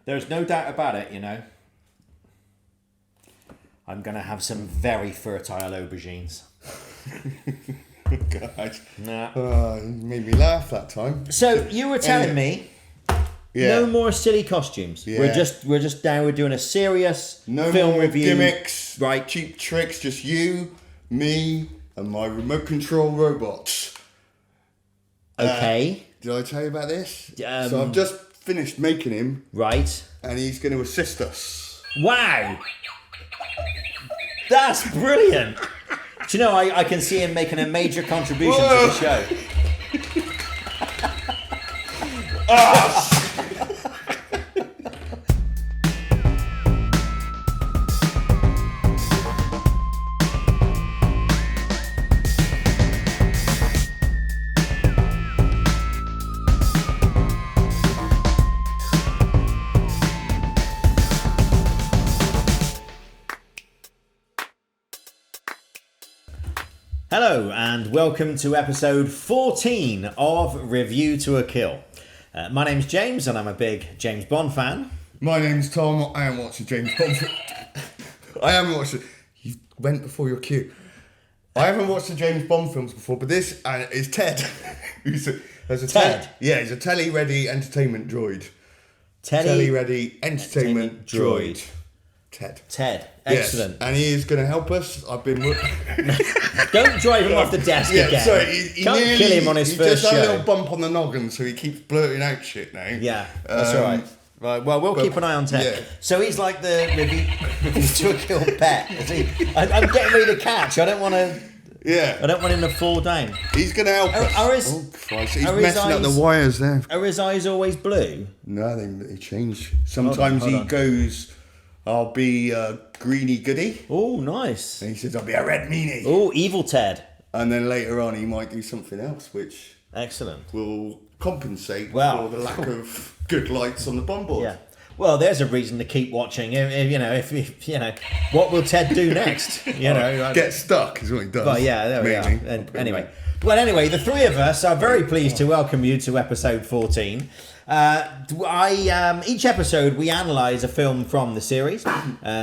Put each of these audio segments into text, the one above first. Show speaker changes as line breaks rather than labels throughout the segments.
There's no doubt about it, I'm going to have some very fertile aubergines.
God.
Nah.
You made me laugh that time.
So you were telling me no more silly costumes.
Yeah.
We're just now we're doing a serious
No
film
more
review.
gimmicks,
Right.
cheap tricks, just you, me, and my remote control robots.
Okay.
Did I tell you about this? So I've just finished making him,
Right.
and he's going to assist us.
Wow. That's brilliant. Do you know, I can see him making a major contribution to the show. Hello and welcome to episode 14 of Review to a Kill. My name's James and I'm a big James Bond fan.
My name's Tom. I am watching James Bond. I haven't watched it. You went before your cue. I haven't watched the James Bond films before, but this is Ted. There's a
Ted?
Yeah, he's a telly-ready entertainment droid.
Teddy
Telly-ready entertainment droid.
Ted. Excellent.
Yes, and he is going to help us. I've been...
Don't drive him off the desk again.
Sorry, he
Can't
nearly,
kill him on his first
just had a
show.
little bump on the noggin, so he keeps blurting out shit now.
Yeah, that's all right. Right, well, we'll keep an eye on Ted.
Yeah.
So he's like the review to a kill pet. Is he? I'm getting ready to catch. I don't want to.
Yeah.
I don't want him to fall down.
He's going to help us.
Christ,
he's messing up the wires there.
Are his eyes always blue?
No, they change. Sometimes
Hold
he
on.
goes, I'll be a greeny goody.
Oh, nice.
And he says, I'll be a red meanie.
Oh, evil Ted.
And then later on, he might do something else, which
Excellent.
will compensate
Well.
for the lack of good lights on the BondBoard.
Yeah. Well, there's a reason to keep watching. If what will Ted do next?
Get stuck is what he does.
But yeah, there we are. And anyway, the three of us are very pleased to welcome you to episode 14. Each episode we analyse a film from the series.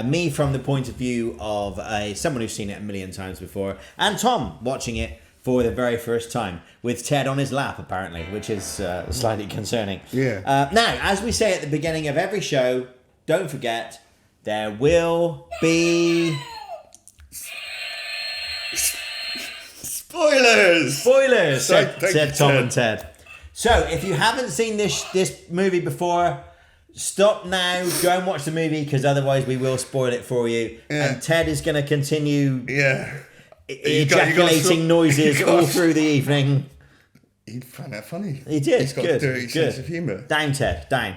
Me from the point of view of someone who's seen it a million times before, and Tom watching it for the very first time with Ted on his lap, apparently, which is slightly concerning.
Yeah.
Now, as we say at the beginning of every show, don't forget there will be
Spoilers!
said Tom and Ted. So, if you haven't seen this movie before, stop now, go and watch the movie, because otherwise we will spoil it for you.
Yeah.
And Ted is going to continue
ejaculating
noises all through the evening.
He found that funny.
He did.
He's got
Good.
a dirty sense of humour.
Down, Ted, down.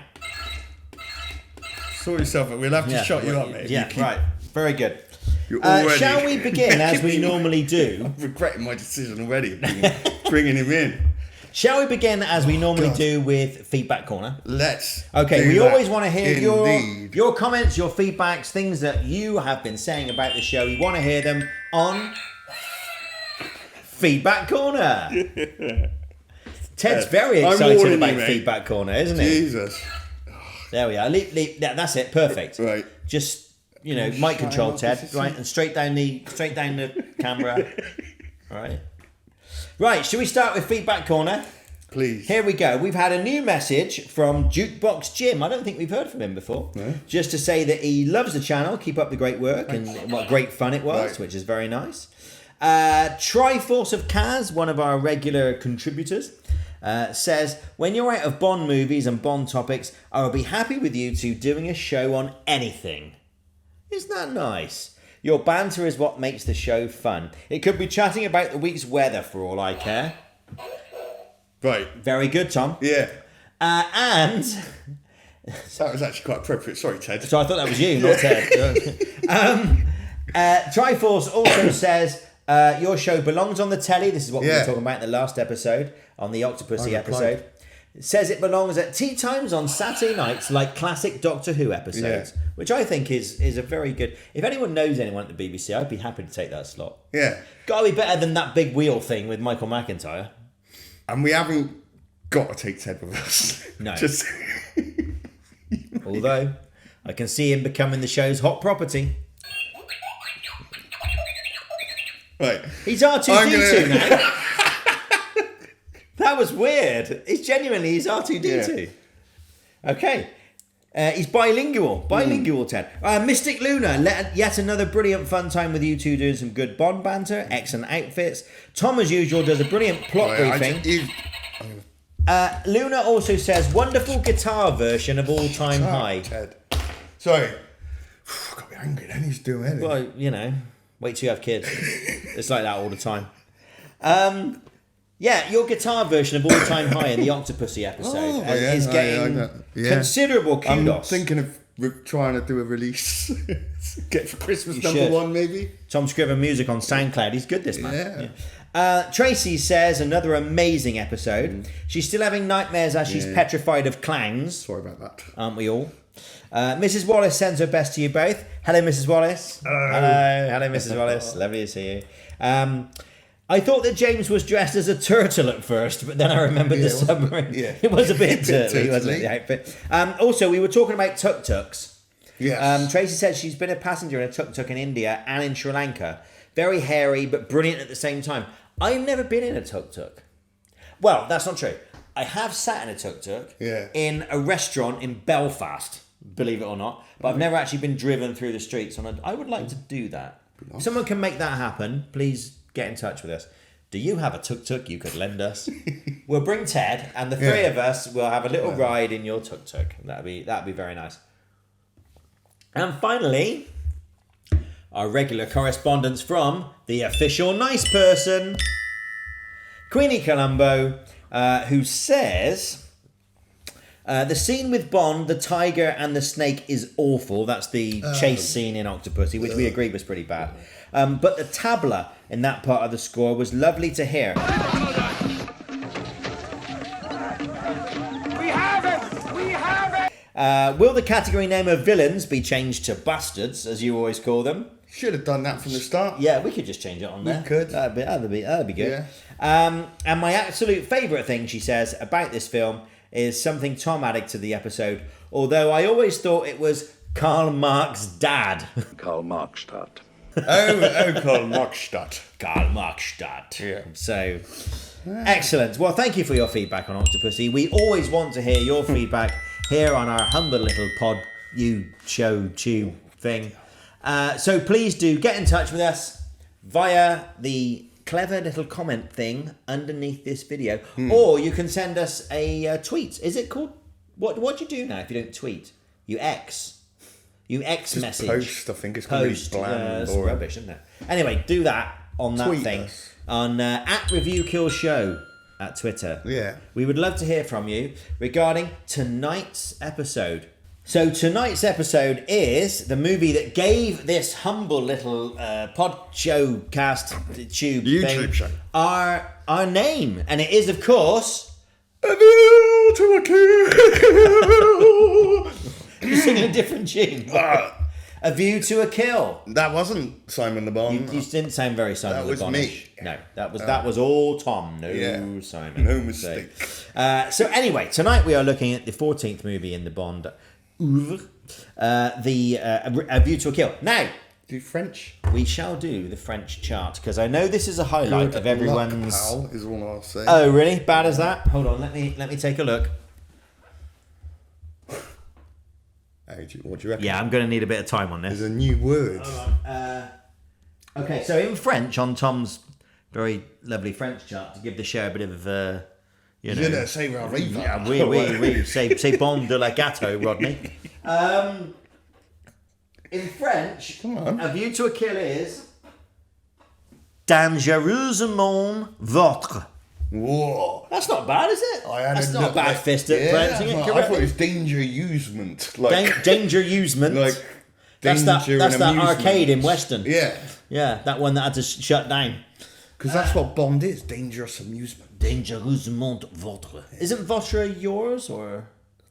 Sort yourself out. We'll have to shut you up, mate.
Yeah, right. Very good.
You're already...
Shall we begin as we normally do?
I'm regretting my decision already, bringing him in.
Shall we begin as we normally do with Feedback Corner?
Let's.
Okay, we always want to hear
Indeed.
your comments, your feedbacks, things that you have been saying about the show. We want to hear them on Feedback Corner. Ted's very excited about Feedback Corner, isn't he?
Jesus.
There we are. That's it. Perfect.
Right.
Just mic control, Ted. Right, and straight down the camera. All right. Should we start with Feedback Corner?
Please.
Here we go. We've had a new message from Jukebox Jim. I don't think we've heard from him before.
No.
Just to say that he loves the channel. Keep up the great work. And what great fun it was,
Right.
which is very nice. Triforce of Kaz, one of our regular contributors, says, when you're out of Bond movies and Bond topics, I will be happy with you two doing a show on anything. Isn't that nice? Your banter is what makes the show fun. It could be chatting about the week's weather for all I care.
Right.
Very good, Tom.
Yeah.
And...
That was actually quite appropriate. Sorry, Ted.
So I thought that was you, not Ted. Triforce also says, your show belongs on the telly. This is what we were talking about in the last episode, on the Octopussy episode. It says it belongs at tea times on Saturday nights, like classic Doctor Who episodes, which I think is a very good... If anyone knows anyone at the BBC, I'd be happy to take that slot.
Yeah.
Gotta be better than that big wheel thing with Michael McIntyre.
And we haven't got to take Ted with us.
No.
Just...
Although, I can see him becoming the show's hot property.
Right.
He's R2-D2 now. That was weird. He's he's R2-D2. Yeah. Okay. He's bilingual, Ted. Mystic Luna, yet another brilliant fun time with you two doing some good Bond banter, excellent outfits. Tom, as usual, does a brilliant plot briefing. Luna also says, wonderful guitar version of All Time High.
Ted. Sorry. I got me angry then, he's doing anything.
Well, you know, wait till you have kids. It's like that all the time. Yeah, your guitar version of All Time High in the Octopussy episode is getting considerable kudos.
I'm thinking of trying to do a release. Get for Christmas #1 maybe.
Tom Scriven music on SoundCloud. He's good, this man. Yeah. Tracy says, another amazing episode. She's still having nightmares as she's petrified of clowns.
Sorry about that.
Aren't we all? Mrs. Wallace sends her best to you both. Hello, Mrs. Wallace. Hello, Mrs. Wallace. Lovely to see you. I thought that James was dressed as a turtle at first, but then I remembered the submarine. Yeah. It was a bit turtly, wasn't it, the outfit? Also, we were talking about tuk-tuks.
Yes.
Tracy said she's been a passenger in a tuk-tuk in India and in Sri Lanka. Very hairy, but brilliant at the same time. I've never been in a tuk-tuk. Well, that's not true. I have sat in a tuk-tuk in a restaurant in Belfast, believe it or not, but I've never actually been driven through the streets. I would like to do that. If someone can make that happen, please get in touch with us. Do you have a tuk-tuk you could lend us? We'll bring Ted, and the three of us will have a little ride in your tuk-tuk. That'd be very nice. And finally, our regular correspondence from the official nice person, Queenie Colombo, who says, the scene with Bond, the tiger and the snake is awful. That's the chase scene in Octopussy, which we agreed was pretty bad. But the tabla in that part of the score was lovely to hear.
We have it! We have it!
Will the category name of villains be changed to bastards, as you always call them?
Should have done that from the start.
Yeah, we could just change it on there.
We could.
That'd be good. Yeah. And my absolute favourite thing, she says, about this film is something Tom added to the episode, although I always thought it was Karl Marx's dad.
Karl Marxstadt.
Karl Marxstadt.
Karl Marxstadt. Yeah. So, excellent. Well, thank you for your feedback on Octopussy. We always want to hear your feedback here on our humble little tube thing. So please do get in touch with us via the clever little comment thing underneath this video, or you can send us a tweet. Is it called what do you do now if you don't tweet? You X message.
Post. I think it's going to be bland.
It's rubbish, isn't it? Anyway, do that on that
tweet
thing
us.
On @ReviewKillShow at Twitter.
Yeah,
we would love to hear from you regarding tonight's episode. So tonight's episode is the movie that gave this humble little pod show cast tube
YouTube
thing
show
our name, and it is of course
A View to a Kill.
You're singing a different tune. A View to a Kill.
That wasn't Simon the Bond.
You didn't sound very Simon the Bond.
That was me.
No, that was all Tom. No Simon.
No mistake.
So anyway, tonight we are looking at the 14th movie in the Bond oeuvre, A View to a Kill. Now,
do French.
We shall do the French chart because I know this is a highlight of everyone's.
Luck, pal, is all I'll say.
Oh, really? Bad as that? Hold on, let me take a look.
What do you reckon?
Yeah, I'm going to need a bit of time on this.
There's a new word.
Okay, so in French, on Tom's very lovely French chart, to give the show a bit of,
Je ne sais rien.
Yeah, oui. C'est bon de la gâteau, Rodney. In French, A View to a Kill is Dangereusement Votre.
Whoa.
That's not bad, is it? That's not a bad fist at pronouncing it correctly.
I thought it was danger usement. Like,
danger usement.
Like
that's that
amusement.
arcade in Weston.
Yeah.
Yeah, that one that had to shut down.
Because that's what Bond is, dangerous amusement.
Dangereusement Votre. Isn't Votre yours or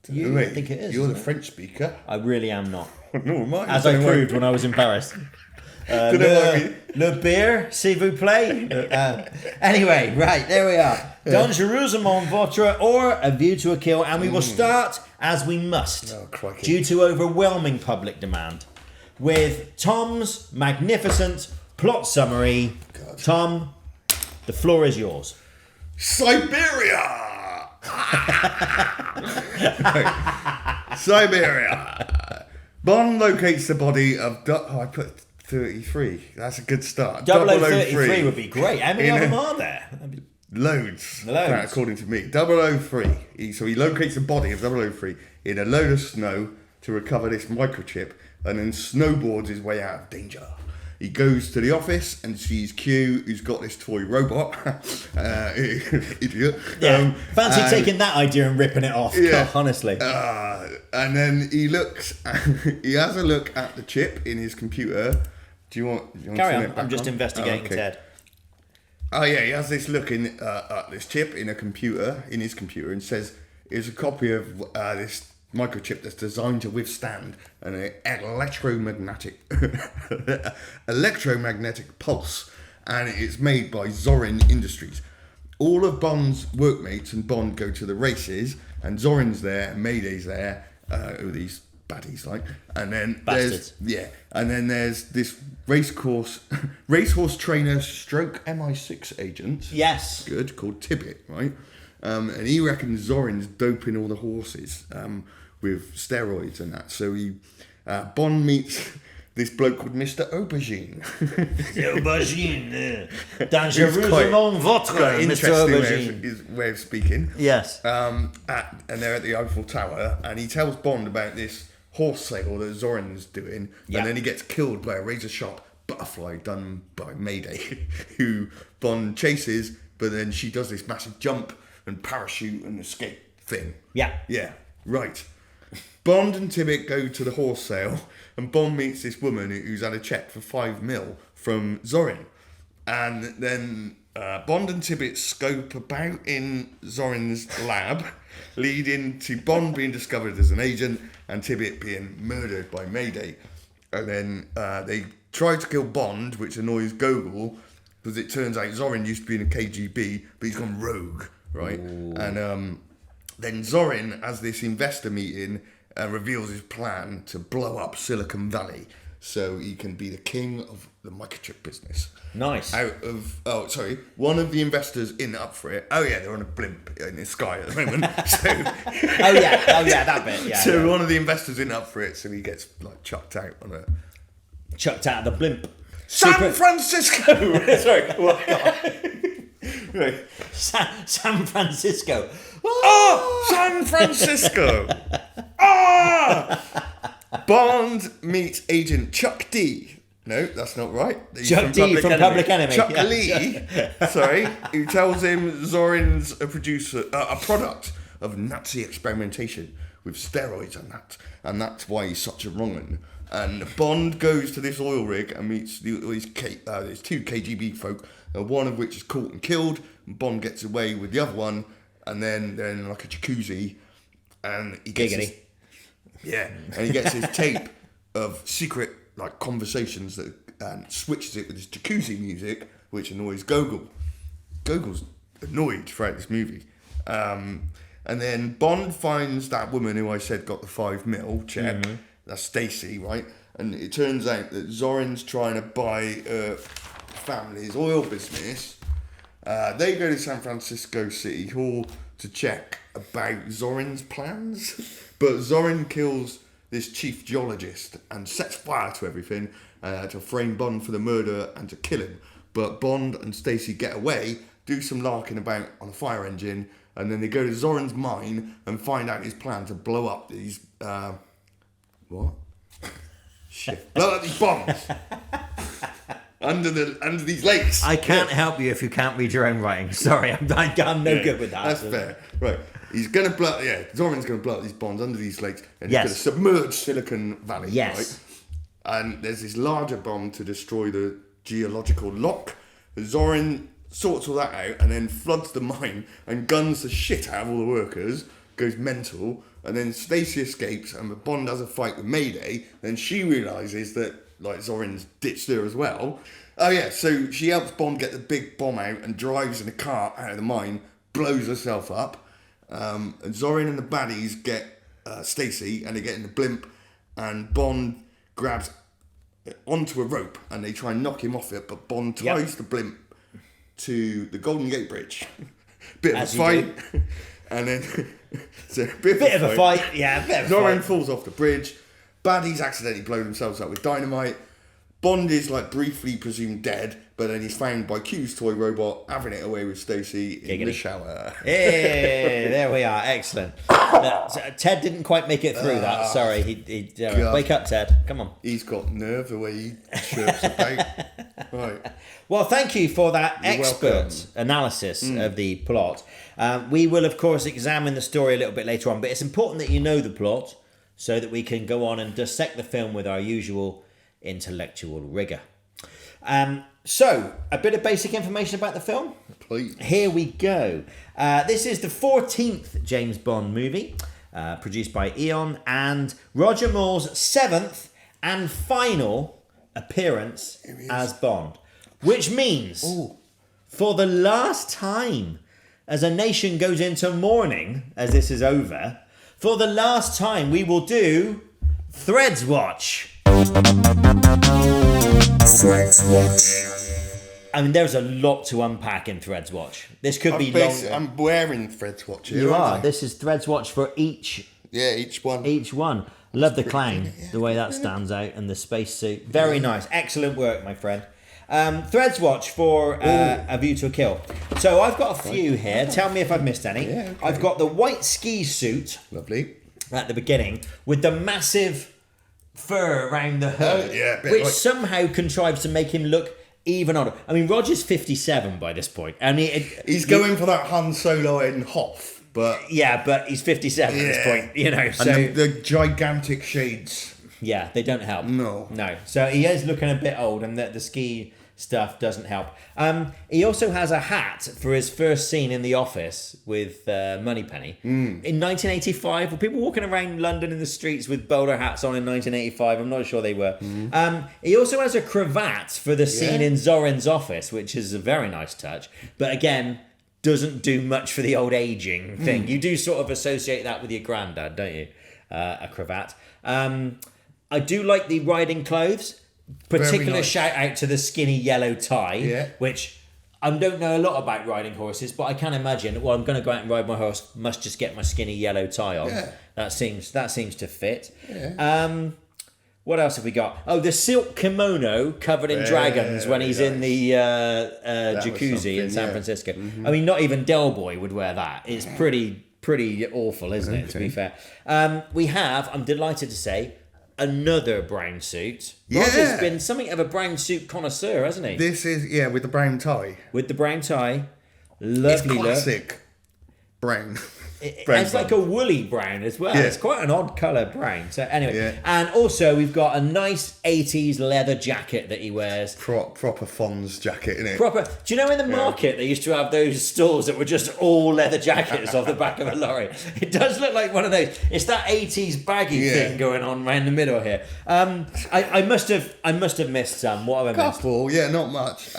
you? I think it is.
You're the French speaker.
I really am not.
No, mine.
As I proved when I was in Paris.
Don't know what I mean.
Le beer, s'il vous plaît. Anyway, right, there we are. Dangereusement votre or A View to a Kill. And we will start, as we must,
crikey.
due to overwhelming public demand, with Tom's magnificent plot summary.
God.
Tom, the floor is yours.
Siberia! Siberia. Bond locates the body of... I put 33. That's a good start.
0033 would be great. How many of them are there?
Loads.
Loads.
According to me. 003. So he locates the body of 003 in a load of snow to recover this microchip and then snowboards his way out of danger. He goes to the office and sees Q, who's got this toy robot. Idiot.
Yeah. Fancy taking that idea and ripping it off.
Yeah.
God, honestly.
And then he has a look at the chip in his computer. Do you want
Carry
to
on.
turn it back
I'm just
on?
investigating
Oh, okay.
Ted.
Oh yeah, he has this look at this chip in his computer, and says it's a copy of this microchip that's designed to withstand an electromagnetic pulse, and it's made by Zorin Industries. All of Bond's workmates and Bond go to the races, and Zorin's there, and Mayday's there, who are these baddies like, and then
Bastards.
there's this racehorse trainer stroke MI6 agent.
Yes.
Good, called Tibbet, right? And he reckons Zorin's doping all the horses with steroids and that. So Bond meets this bloke called Mr. Aubergine.
Aubergine. Dangereusement votre, Mr. Aubergine.
His way of speaking.
Yes.
And they're at the Eiffel Tower, and he tells Bond about this horse sale that Zorin's doing, and then he gets killed by a razor-sharp butterfly done by Mayday, who Bond chases, but then she does this massive jump and parachute and escape thing.
Yeah.
Yeah, right. Bond and Tibbet go to the horse sale, and Bond meets this woman who's had a check for $5 million from Zorin. And then Bond and Tibbet scope about in Zorin's lab, leading to Bond being discovered as an agent and Tibbet being murdered by Mayday. And then they try to kill Bond, which annoys Gogol, because it turns out Zorin used to be in the KGB, but he's gone rogue, right? Ooh. And then Zorin has this investor meeting and reveals his plan to blow up Silicon Valley so he can be the king of the microchip business.
Nice.
One of the investors in up for it. Oh yeah, they're on a blimp in the sky at the moment. So
oh yeah, that bit. Yeah.
So one of the investors in up for it, so he gets like chucked out of
the blimp.
San Francisco. Sorry.
Right. San Francisco.
Oh, San Francisco. Bond meets agent Chuck D. No, that's not right.
Chuck D from Public Enemy.
Chuck Lee, sorry, who tells him Zorin's a product of Nazi experimentation with steroids and that's why he's such a wrong'un. And Bond goes to this oil rig and meets these two KGB folk, one of which is caught and killed. And Bond gets away with the other one, and then they're in like a jacuzzi, and he gets his tape of secret like conversations and switches it with his jacuzzi music, which annoys Gogol. Gogol's annoyed throughout this movie. And then Bond finds that woman who I said got the $5 million check. Mm-hmm. That's Stacy, right? And it turns out that Zorin's trying to buy family's oil business. They go to San Francisco City Hall to check about Zorin's plans. But Zorin kills this chief geologist and sets fire to everything to frame Bond for the murder and to kill him. But Bond and Stacy get away, do some larking about on a fire engine, and then they go to Zorin's mine and find out his plan to blow up these... What? Shit. Blow up these bombs under these lakes.
I can't help you if you can't read your own writing. Sorry, I'm no good with that.
That's fair. Right. He's going to blow... Yeah, Zorin's going to blow up these bombs under these lakes, and he's going to submerge Silicon Valley.
Yes.
Right? And there's this larger bomb to destroy the geological lock. Zorin sorts all that out and then floods the mine and guns the shit out of all the workers, goes mental, and then Stacy escapes and Bond has a fight with Mayday. Then she realises that like Zorin's ditched her as well. Oh yeah, so she helps Bond get the big bomb out and drives in a car out of the mine, blows herself up. And Zorin and the baddies get Stacy, and they get in the blimp, and Bond grabs onto a rope and they try and knock him off it, but Bond ties the blimp to the Golden Gate Bridge. Bit of a fight, and then so a bit of a fight.
Yeah, a bit of a
Zorin
fight.
falls off the bridge. Baddies accidentally blow themselves up with dynamite. Bond is like briefly presumed dead, but then he's found by Q's toy robot having it away with Stacy in the shower.
Hey, there we are. Excellent. No, so Ted didn't quite make it through that. Sorry. He wake up, Ted. Come on.
He's got nerve the way he chirps about. Right.
Well, thank you for that expert
welcome.
analysis of the plot. We will, of course, examine the story a little bit later on, but it's important that you know the plot so that we can go on and dissect the film with our usual intellectual rigour. So, a bit of basic information about the film.
Please.
Here we go. This is the 14th James Bond movie, produced by Eon, and Roger Moore's 7th and final appearance as Bond. Which means, for the last time, as a nation goes into mourning, as this is over, for the last time we will do Threads Watch.
Threads Watch.
I mean, there's a lot to unpack in Threads Watch. This could be longer.
I'm wearing Threads Watch here.
You
aren't
are.
I?
This is Threads Watch for each
one.
Each one. Love the clown, the way that stands out, and the spacesuit. Very nice. Excellent work, my friend. Threads Watch for A View to a Kill. So I've got a few here. Tell me if I've missed any.
Yeah, okay.
I've got the white ski suit
Lovely.
at the beginning with the massive fur around the hood,
yeah, a bit
which
like-
somehow contrives to make him look even odder. I mean, Roger's 57 by this point. I mean,
He's going for that Han Solo in Hoth, but
Yeah, but he's 57 at this point, you know. So
and the gigantic shades.
yeah, they don't help.
No.
So he is looking a bit old, and the ski stuff doesn't help. He also has a hat for his first scene in The Office with Moneypenny. In 1985, were people walking around London in the streets with bowler hats on in 1985? I'm not sure they were. He also has a cravat for the scene in Zorin's office, which is a very nice touch. But again, doesn't do much for the old aging thing. You do sort of associate that with your granddad, don't you? A cravat. I do like the riding clothes. Particular
nice.
shout out to the skinny yellow tie, which I don't know a lot about riding horses, but I can imagine. Well, I'm going to go out and ride my horse. Must just get my skinny yellow tie on.
Yeah.
That seems to fit.
Yeah.
What else have we got? Oh, the silk kimono covered in dragons when he's in the jacuzzi in San Francisco. I mean, not even Del Boy would wear that. It's pretty awful, isn't it? To be fair, I'm delighted to say, another brown suit. Roger's been something of a brown suit connoisseur, hasn't he?
This is with the brown tie.
With the brown tie, lovely
It's
look.
classic brown.
It's like a woolly brown as well.
Yeah.
It's quite an odd colour brown. So anyway,
Yeah.
and also we've got a nice 80s leather jacket that he wears.
Proper Fonz jacket, innit?
Proper. Do you know in the market they used to have those stores that were just all leather jackets off the back of a lorry? It does look like one of those. It's that 80s baggy thing going on around the middle here. I must have missed some. What have I missed?
Couple, not much.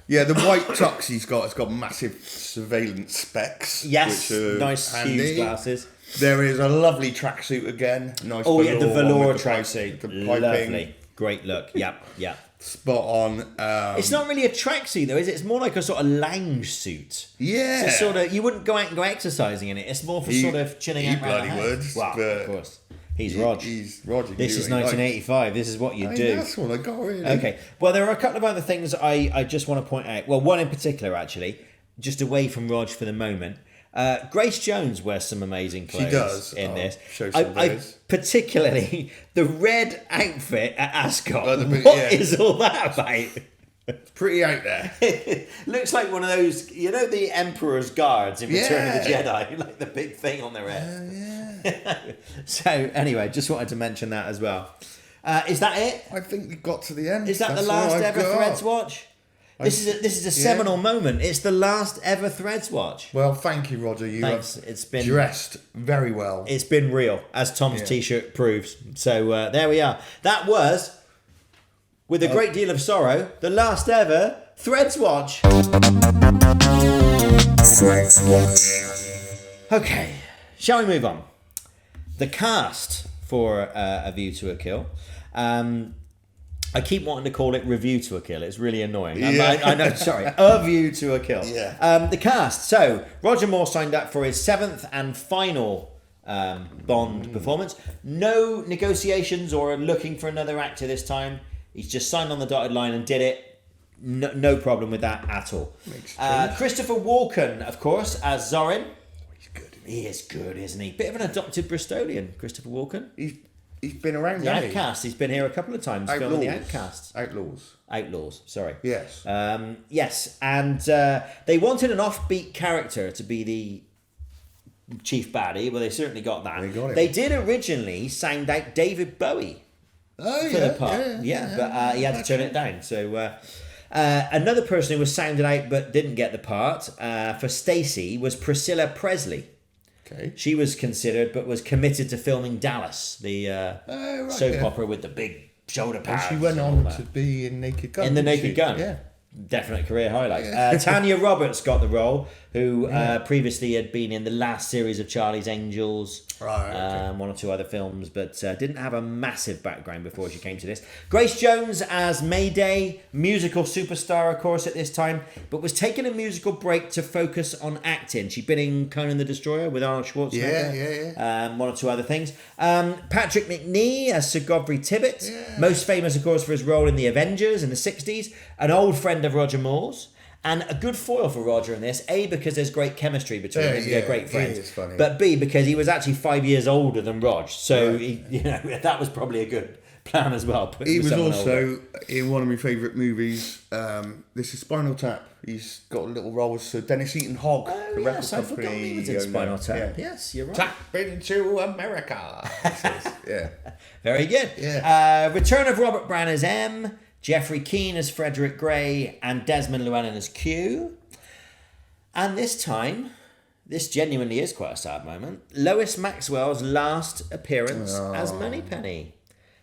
The white tux he's got has got massive surveillance specs.
Yes,
which are
nice
handy.
huge glasses.
There is a lovely tracksuit again. Nice.
Oh yeah, the
one
velour
with the pipe-
tracksuit.
The piping,
Lovely, great look. Yep.
spot on.
It's not really a tracksuit though, is it? It's more like a sort of lounge suit.
Yeah.
It's sort of, you wouldn't go out and go exercising in it. It's more for sort of chilling out around the house.
would.
Well,
but
of course. He's Rog.
He's Roger.
This is 1985. This is what you do.
That's what I got, really.
Okay. Well, there are a couple of other things I just want to point out. Well, one in particular, actually, just away from Rog for the moment. Grace Jones wears some amazing clothes
does.
in this.
Show some of those.
Particularly the red outfit at Ascot.
Like the big-
What
yeah.
is all that about?
Pretty out there.
Looks like one of those, you know, the Emperor's Guards in Return of the
Yeah.
Jedi, like the big thing on their head. So anyway, just wanted to mention that as well. Is that it?
I think we got to the end.
Is that
That's
the last
all I've
ever
got.
Threads Watch? This is a seminal moment. It's the last ever Threads Watch.
Well, thank you, Roger. You
Thanks.
have
It's been
dressed very well.
It's been real, as Tom's t-shirt proves. So there we are. That was With a great deal of sorrow, the last ever Threads Watch.
Threads Watch.
Okay, shall we move on? The cast for A View to a Kill. I keep wanting to call it Review to a Kill. It's really annoying.
Yeah.
I know, sorry. A View to a Kill.
Yeah.
The cast. So, Roger Moore signed up for his 7th and final Bond performance. No negotiations or looking for another actor this time. He's just signed on the dotted line and did it. No problem with that at all. Christopher Walken, of course, as Zorin.
He's good.
He is good, isn't he? Bit of an adopted Bristolian, Christopher Walken.
He's been around.
The Outcast. He's been here a couple of times filming The Outcasts. Outlaws. Sorry.
Yes.
Yes, and they wanted an offbeat character to be the chief baddie. Well, they certainly got that.
They got it.
They did originally sound out David Bowie for the part. But he had to turn it down. So another person who was sounded out but didn't get the part for Stacey was Priscilla Presley.
Okay.
She was considered, but was committed to filming Dallas, the soap opera with the big shoulder pads.
She went on to be in Naked Gun.
In the Naked Gun.
Yeah.
Definite career highlight. Tanya Roberts got the role, who previously had been in the last series of Charlie's Angels, one or two other films, but didn't have a massive background before she came to this. Grace Jones as Mayday, musical superstar, of course, at this time, but was taking a musical break to focus on acting. She'd been in Conan the Destroyer with Arnold Schwarzenegger, one or two other things. Patrick McNee as Sir Godfrey Tibbett, most famous, of course, for his role in The Avengers in the 60s, an old friend of Roger Moore's, and a good foil for Roger in this. A, because there's great chemistry between them, they're great friends.
Is funny.
But B, because he was actually 5 years older than Rog, so that was probably a good plan as well.
He was also in one of my favourite movies. This is Spinal Tap. He's got a little role with Sir Dennis Eaton Hogg, the record
I forgot
company.
he was in Spinal Tap. Yes, you're right.
Tap into America. Yeah.
Very good.
Yeah.
Return of Robert Brown as M, Jeffrey Keane as Frederick Gray, and Desmond Llewellyn as Q. And this time, this genuinely is quite a sad moment, Lois Maxwell's last appearance as Moneypenny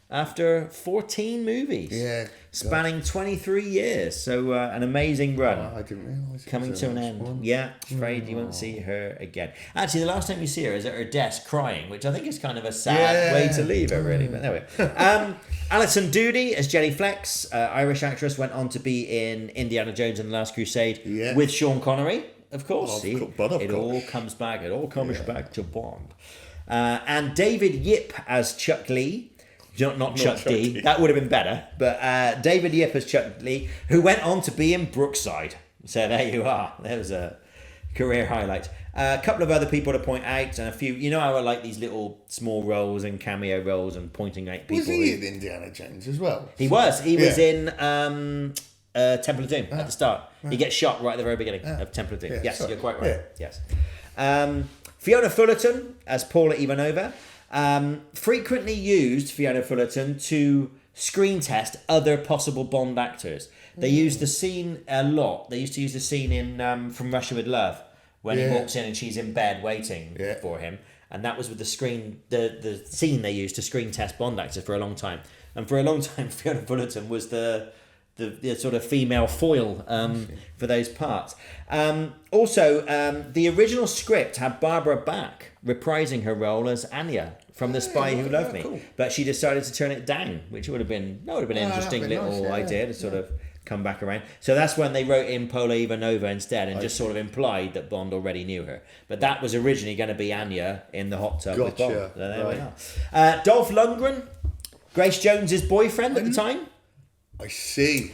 after 14 movies.
Yeah.
Spanning 23 years. So an amazing run.
I didn't realise.
Coming to an end.
One.
Yeah, afraid you won't see her again. Actually, the last time you see her is at her desk crying, which I think is kind of a sad way to leave her, really. But anyway. Alison Doody as Jenny Flex, Irish actress, went on to be in Indiana Jones and the Last Crusade with Sean Connery, of course. It all comes back. It all comes back to Bond. And David Yip as Chuck Lee. Not Chuck D. That would have been better. But David Yip as Chuck Lee, who went on to be in Brookside. So there you are. There was a career highlight. A couple of other people to point out, and a few. You know how I like these little small roles and cameo roles and pointing out people.
Was he in Indiana Jones as well?
He was. He was in Temple of Doom at the start. He gets shot right at the very beginning of Temple of Doom. Yes, you're quite right. Yes. Fiona Fullerton as Paula Ivanova. Frequently used Fiona Fullerton to screen test other possible Bond actors. They used the scene a lot. They used to use the scene in From Russia with Love when he walks in and she's in bed waiting for him, and that was with the scene they used to screen test Bond actors for a long time. And for a long time, Fiona Fullerton was the sort of female foil for those parts. Also, the original script had Barbara Bach reprising her role as Anya from The Spy Who Loved Me, but she decided to turn it down, which would have been an interesting little idea to sort of come back around. So that's when they wrote in Paula Ivanova instead, and just sort of implied that Bond already knew her. But that was originally going to be Anya in the hot tub with Bond. So there we are. Dolph Lundgren, Grace Jones's boyfriend at the time.
I see.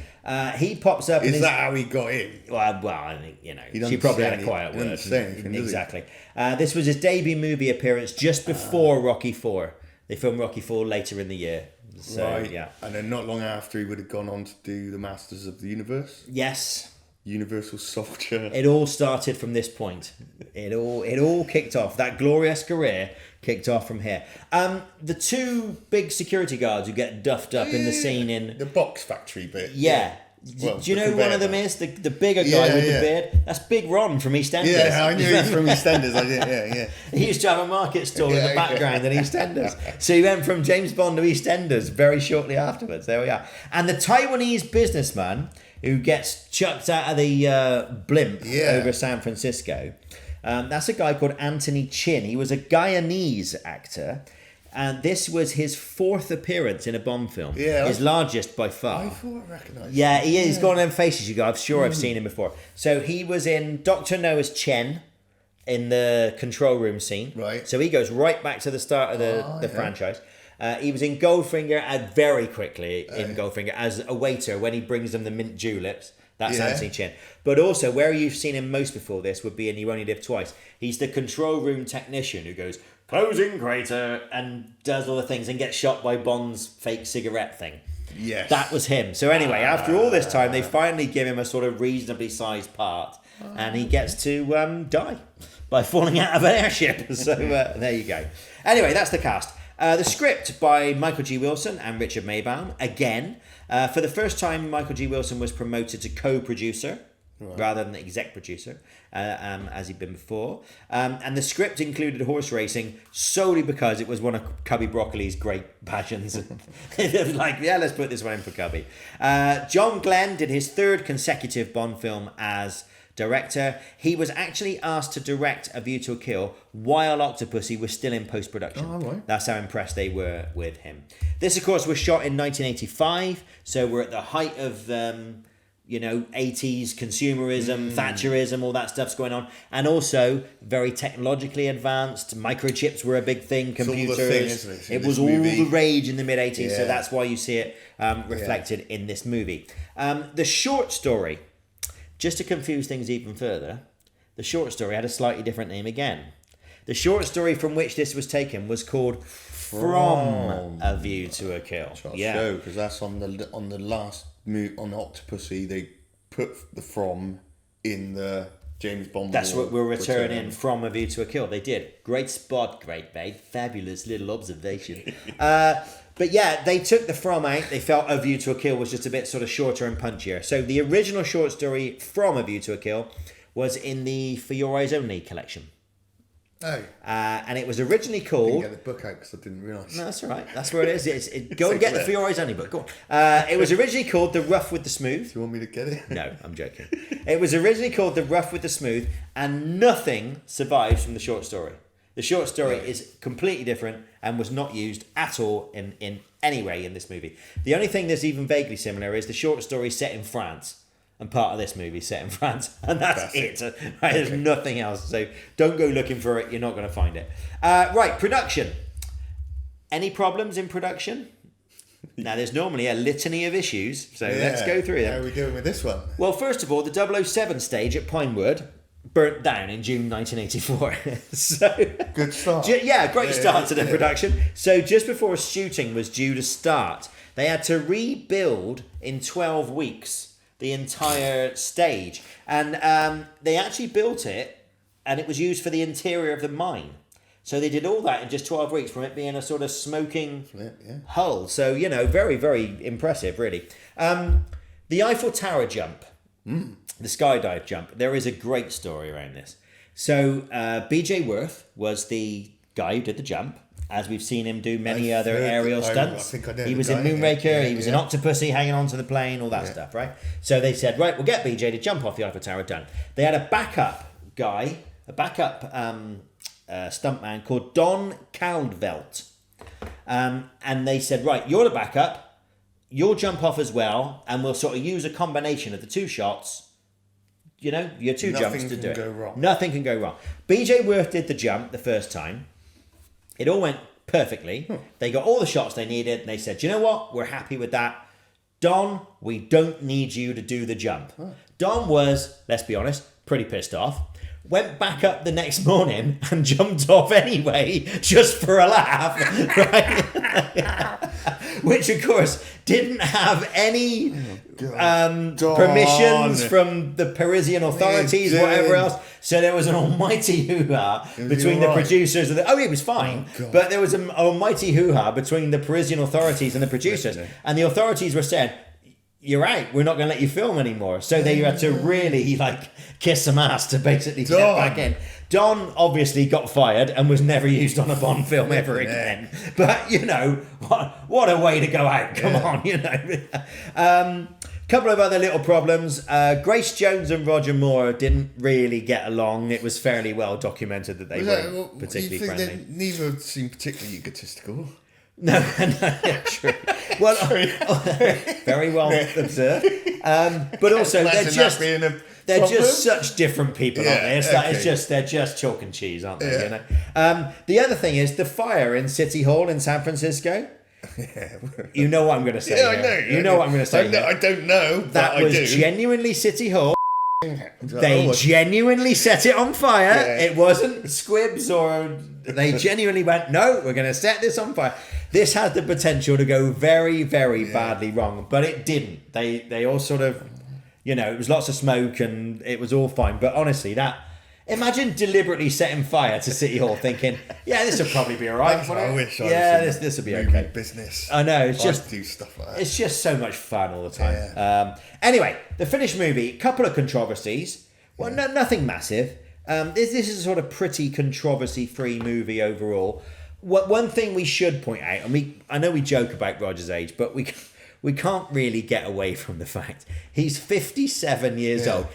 He pops up.
Is that how he got in?
Well, I think she probably had a quiet word. Exactly. This was his debut movie appearance just before Rocky IV. They filmed Rocky IV later in the year. So, yeah.
And then not long after, he would have gone on to do the Masters of the Universe.
Yes.
Universal Soldier.
It all started from this point. It all kicked off. That glorious career kicked off from here. The two big security guards who get duffed up in the scene in
the box factory bit.
Yeah.
Well,
Do you know
the
one of them
conveyor
is the bigger guy
Yeah,
with
yeah.
the beard? That's Big Ron from EastEnders.
Yeah, I knew he was from EastEnders. I did. Yeah.
He used to have a market stall in the
Yeah,
background in EastEnders. So he went from James Bond to EastEnders very shortly afterwards. There we are. And the Taiwanese businessman who gets chucked out of the blimp over San Francisco, that's a guy called Anthony Chin. He was a Guyanese actor. And this was his 4th appearance in a Bond film.
Yeah.
His largest by far.
I thought I recognised
Yeah, he is. He's got them faces you go. I'm sure I've seen him before. So he was in Dr. No as Chen in the control room scene.
Right.
So he goes right back to the start of the franchise. He was in Goldfinger and very quickly in Goldfinger as a waiter when he brings them the mint juleps. That's Anthony Chin. But also, where you've seen him most before this would be in You Only Live Twice. He's the control room technician who goes, closing crater, and does all the things and gets shot by Bond's fake cigarette thing.
Yes.
That was him. So anyway, after all this time, they finally give him a sort of reasonably sized part. And he gets to die by falling out of an airship. So there you go. Anyway, that's the cast. The script by Michael G. Wilson and Richard Maybaum. Again, for the first time, Michael G. Wilson was promoted to co-producer rather than exec producer, as he'd been before. And the script included horse racing solely because it was one of Cubby Broccoli's great passions. It was like, yeah, let's put this one in for Cubby. John Glenn did his 3rd consecutive Bond film as director. He was actually asked to direct A View to a Kill while Octopussy was still in post-production.
Oh, right.
That's how impressed they were with him. This, of course, was shot in 1985, so we're at the height of 80s consumerism, Thatcherism, all that stuff's going on. And also very technologically advanced. Microchips were a big thing, computers.
It's all the thing, isn't it?
It was all the rage in the mid-80s, so
Yeah.
that's why you see it reflected in this movie. The short story, just to confuse things even further, the short story had a slightly different name again. The short story from which this was taken was called From A View to a Kill.
show because that's on the last move on Octopussy. They put the from in the James Bond.
That's what we're returning From A View to a Kill. They did. Great spot, great mate. Fabulous little observation. But yeah, they took the from out. They felt A View to a Kill was just a bit sort of shorter and punchier. So the original short story From A View to a Kill was in the For Your Eyes Only collection.
Oh.
And it was originally
I
called...
didn't get the book out because I didn't realise.
No, that's all right. That's where it is. Go and get the For Your Eyes Only book. Go on. It was originally called The Rough with the Smooth.
Do you want me to get it?
No, I'm joking. It was originally called The Rough with the Smooth, and nothing survives from the short story. The short story is completely different and was not used at all in any way in this movie. The only thing that's even vaguely similar is the short story set in France. And part of this movie set in France. And that's it. Right, there's nothing else. So don't go looking for it. You're not going to find it. Right, production. Any problems in production? Now, there's normally a litany of issues. So let's go through them.
How are we doing with this one?
Well, first of all, the 007 stage at Pinewood burnt down in June 1984. So
Good start.
Great start to the production. So just before shooting was due to start, they had to rebuild in 12 weeks the entire stage. And they actually built it, and it was used for the interior of the mine. So they did all that in just 12 weeks from it being a sort of smoking hull. So, very, very impressive, really. The Eiffel Tower jump, the skydive jump, there is a great story around this. So B.J. Worth was the guy who did the jump, as we've seen him do many other aerial stunts.
I think I know
he
the
was
guy,
in Moonraker,
yeah,
he was in Octopussy hanging onto the plane, all that stuff, right? So they said, right, we'll get BJ to jump off the Eiffel Tower, done. They had a backup guy, a backup stuntman called Don Caldvelt. And they said, right, you're the backup, you'll jump off as well, and we'll sort of use a combination of the two shots, your two jumps to do it. Nothing can go wrong. BJ Worth did the jump the first time. It all went perfectly. They got all the shots they needed. And they said, you know what? We're happy with that. Don, we don't need you to do the jump. Don was, let's be honest, pretty pissed off. Went back up the next morning and jumped off anyway, just for a laugh. Right? Which, of course, didn't have any permissions from the Parisian authorities, whatever else. So there was an almighty hoo-ha between the producers and it was fine. But there was an almighty hoo-ha between the Parisian authorities and the producers. And the authorities were saying, you're out. We're not going to let you film anymore. So they had to really like kiss some ass to basically get back in. Don obviously got fired and was never used on a Bond film ever again. But, you know, what a way to go out. Come on, you know. Couple of other little problems. Grace Jones and Roger Moore didn't really get along. It was fairly well documented that they weren't particularly friendly.
Neither seemed particularly egotistical.
No, yeah, true. Well, very well observed. But also, they're just such different people, aren't they? They're just chalk and cheese, aren't they? You know. The other thing is the fire in City Hall in San Francisco. You know what I'm going to say.
Yeah, I know.
You know what I'm going to say.
I don't know.
That was genuinely City Hall. They genuinely set it on fire. Yeah. It wasn't squibs or they genuinely went, no, we're going to set this on fire. This had the potential to go very, very badly wrong, but it didn't. They all sort of, you know, it was lots of smoke and it was all fine. But honestly, imagine deliberately setting fire to City Hall thinking, yeah, this will probably be all right.
I wish I was
this will be okay.
Business.
I know, it's just
do stuff like that.
It's just so much fun all the time.
Yeah.
Anyway, the finished movie, couple of controversies. Well, nothing massive. This is a sort of pretty controversy-free movie overall. One thing we should point out, and I know we joke about Roger's age, but we can't really get away from the fact he's 57 years old.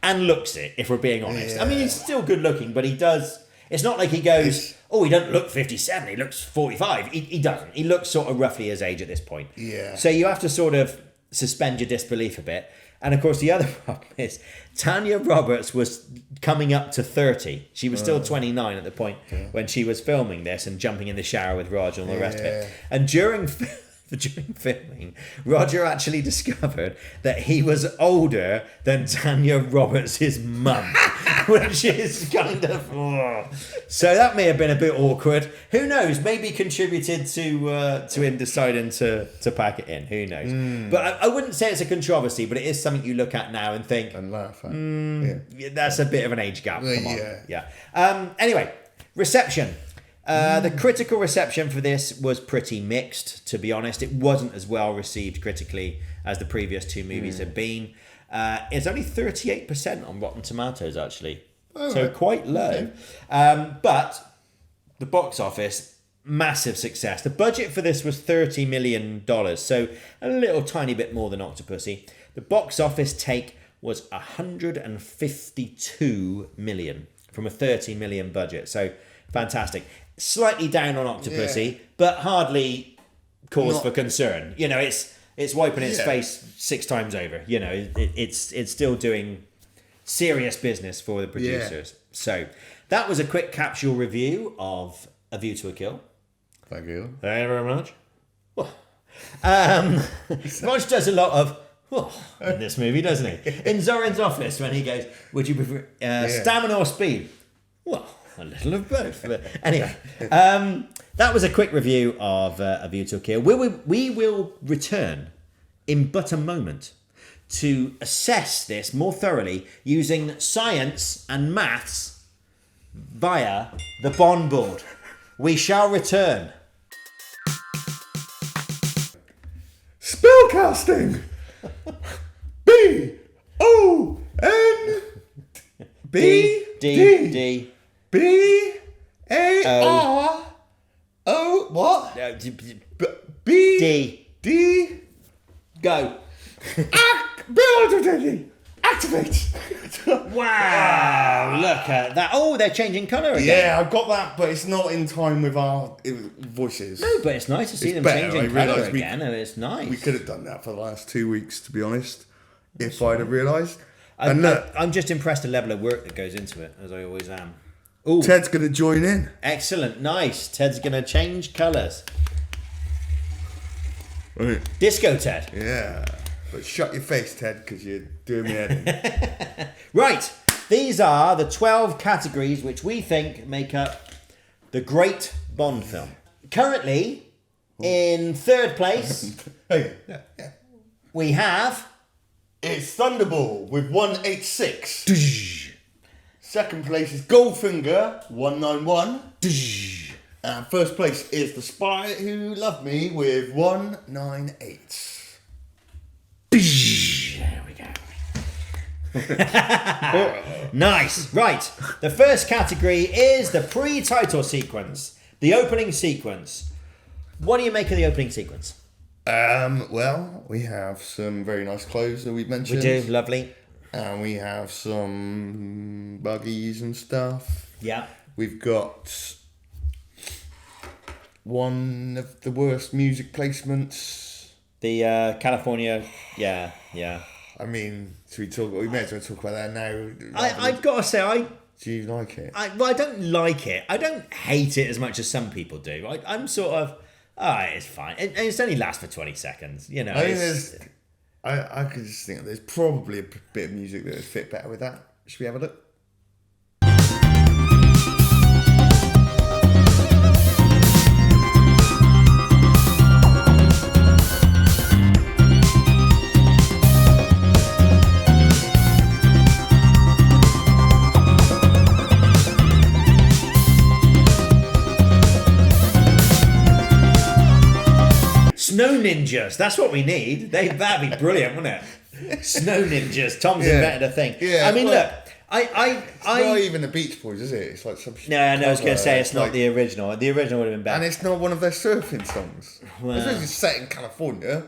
And looks it, if we're being honest. I mean, he's still good looking, but he does... It's not like he goes, he doesn't look 57, he looks 45. He doesn't. He looks sort of roughly his age at this point.
Yeah.
So you have to sort of suspend your disbelief a bit. And of course, the other problem is Tanya Roberts was coming up to 30. She was still 29 at the point when she was filming this and jumping in the shower with Roger and all the rest of it. And during filming, Roger actually discovered that he was older than Tanya Roberts' mum, which is kind of... So that may have been a bit awkward. Who knows? Maybe contributed to him deciding to pack it in. Who knows? But I wouldn't say it's a controversy, but it is something you look at now and think...
And laugh at.
That's a bit of an age gap. Come on. Yeah. Anyway, reception. The critical reception for this was pretty mixed, to be honest. It wasn't as well received critically as the previous two movies had been. It's only 38% on Rotten Tomatoes, actually. So quite low. But the box office, massive success. The budget for this was $30 million, so a little tiny bit more than Octopussy. The box office take was $152 million from a $30 million budget. So fantastic. Slightly down on Octopussy, but hardly cause for concern. You know, it's wiping its face 6 times over. You know, it's still doing serious business for the producers. So that was a quick capsule review of A View to a Kill.
Thank you.
Thank you very much. Rog does a lot of in this movie, doesn't he? In Zoran's office, when he goes, would you prefer stamina or speed? Well, a little of both. But anyway, that was a quick review of A View to a Kill. We will return in but a moment to assess this more thoroughly using science and maths via the BondBoard. We shall return.
Spellcasting! B-O-N B-D B-A-R-O what? B-D
Go.
Activate!
Wow, look at that. Oh, they're changing colour again.
Yeah, I've got that, but it's not in time with our voices.
No, but it's nice to see them changing colour again, and it's nice.
We could have done that for the last 2 weeks, to be honest, if I'd have realised.
I'm just impressed the level of work that goes into it, as I always am. Ooh.
Ted's going to join in.
Excellent, nice. Ted's going to change colours.
Right.
Disco Ted.
Yeah. But shut your face, Ted, because you're doing me head in.
Right. These are the 12 categories which we think make up the great Bond film. Currently, in third place, we have...
It's Thunderball with 186. Second place is Goldfinger, 191. And first place is The Spy Who Loved Me with 198.
There we go. Nice. Right. The first category is the pre-title sequence, the opening sequence. What do you make of the opening sequence?
Well, we have some very nice clothes that we've
We
mentioned.
do, lovely.
And we have some buggies and stuff.
Yeah.
We've got one of the worst music placements.
The California, yeah.
I mean, we may as well talk about that now.
I've got to say,
Do you like it?
I don't like it. I don't hate it as much as some people do. I'm sort of, it's fine. It's only lasts for 20 seconds, you know.
I think I could just think there's probably a bit of music that would fit better with that. Should we have a look?
Snow ninjas, that's what we need. That'd be brilliant, wouldn't it? Snow ninjas. Tom's invented a thing.
Yeah,
I mean,
well,
look,
It's not even the Beach Boys, is it? It's like some.
No, I was going to say it's not
like,
the original. The original would have been better.
and it's not one of their surfing songs.
Well.
I suppose it's set in California,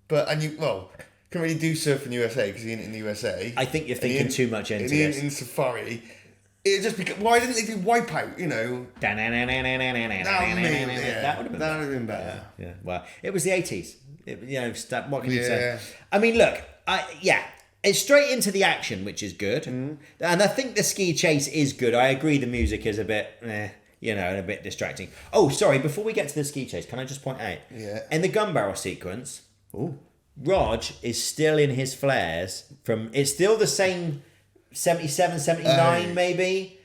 can really do surf in the USA because you're in the USA.
I think you're thinking too much into this.
In Safari, it just because why didn't they do Wipeout? You know,
That would have been
better.
Yeah, well, it was the 80s. What can you
Yeah.
say? I mean, look, it's straight into the action, which is good. And I think the ski chase is good. I agree the music is a bit, and a bit distracting. Oh, sorry, before we get to the ski chase, can I just point out?
Yeah.
In the gun barrel sequence, Rog is still in his flares it's still the same 77, 79 maybe.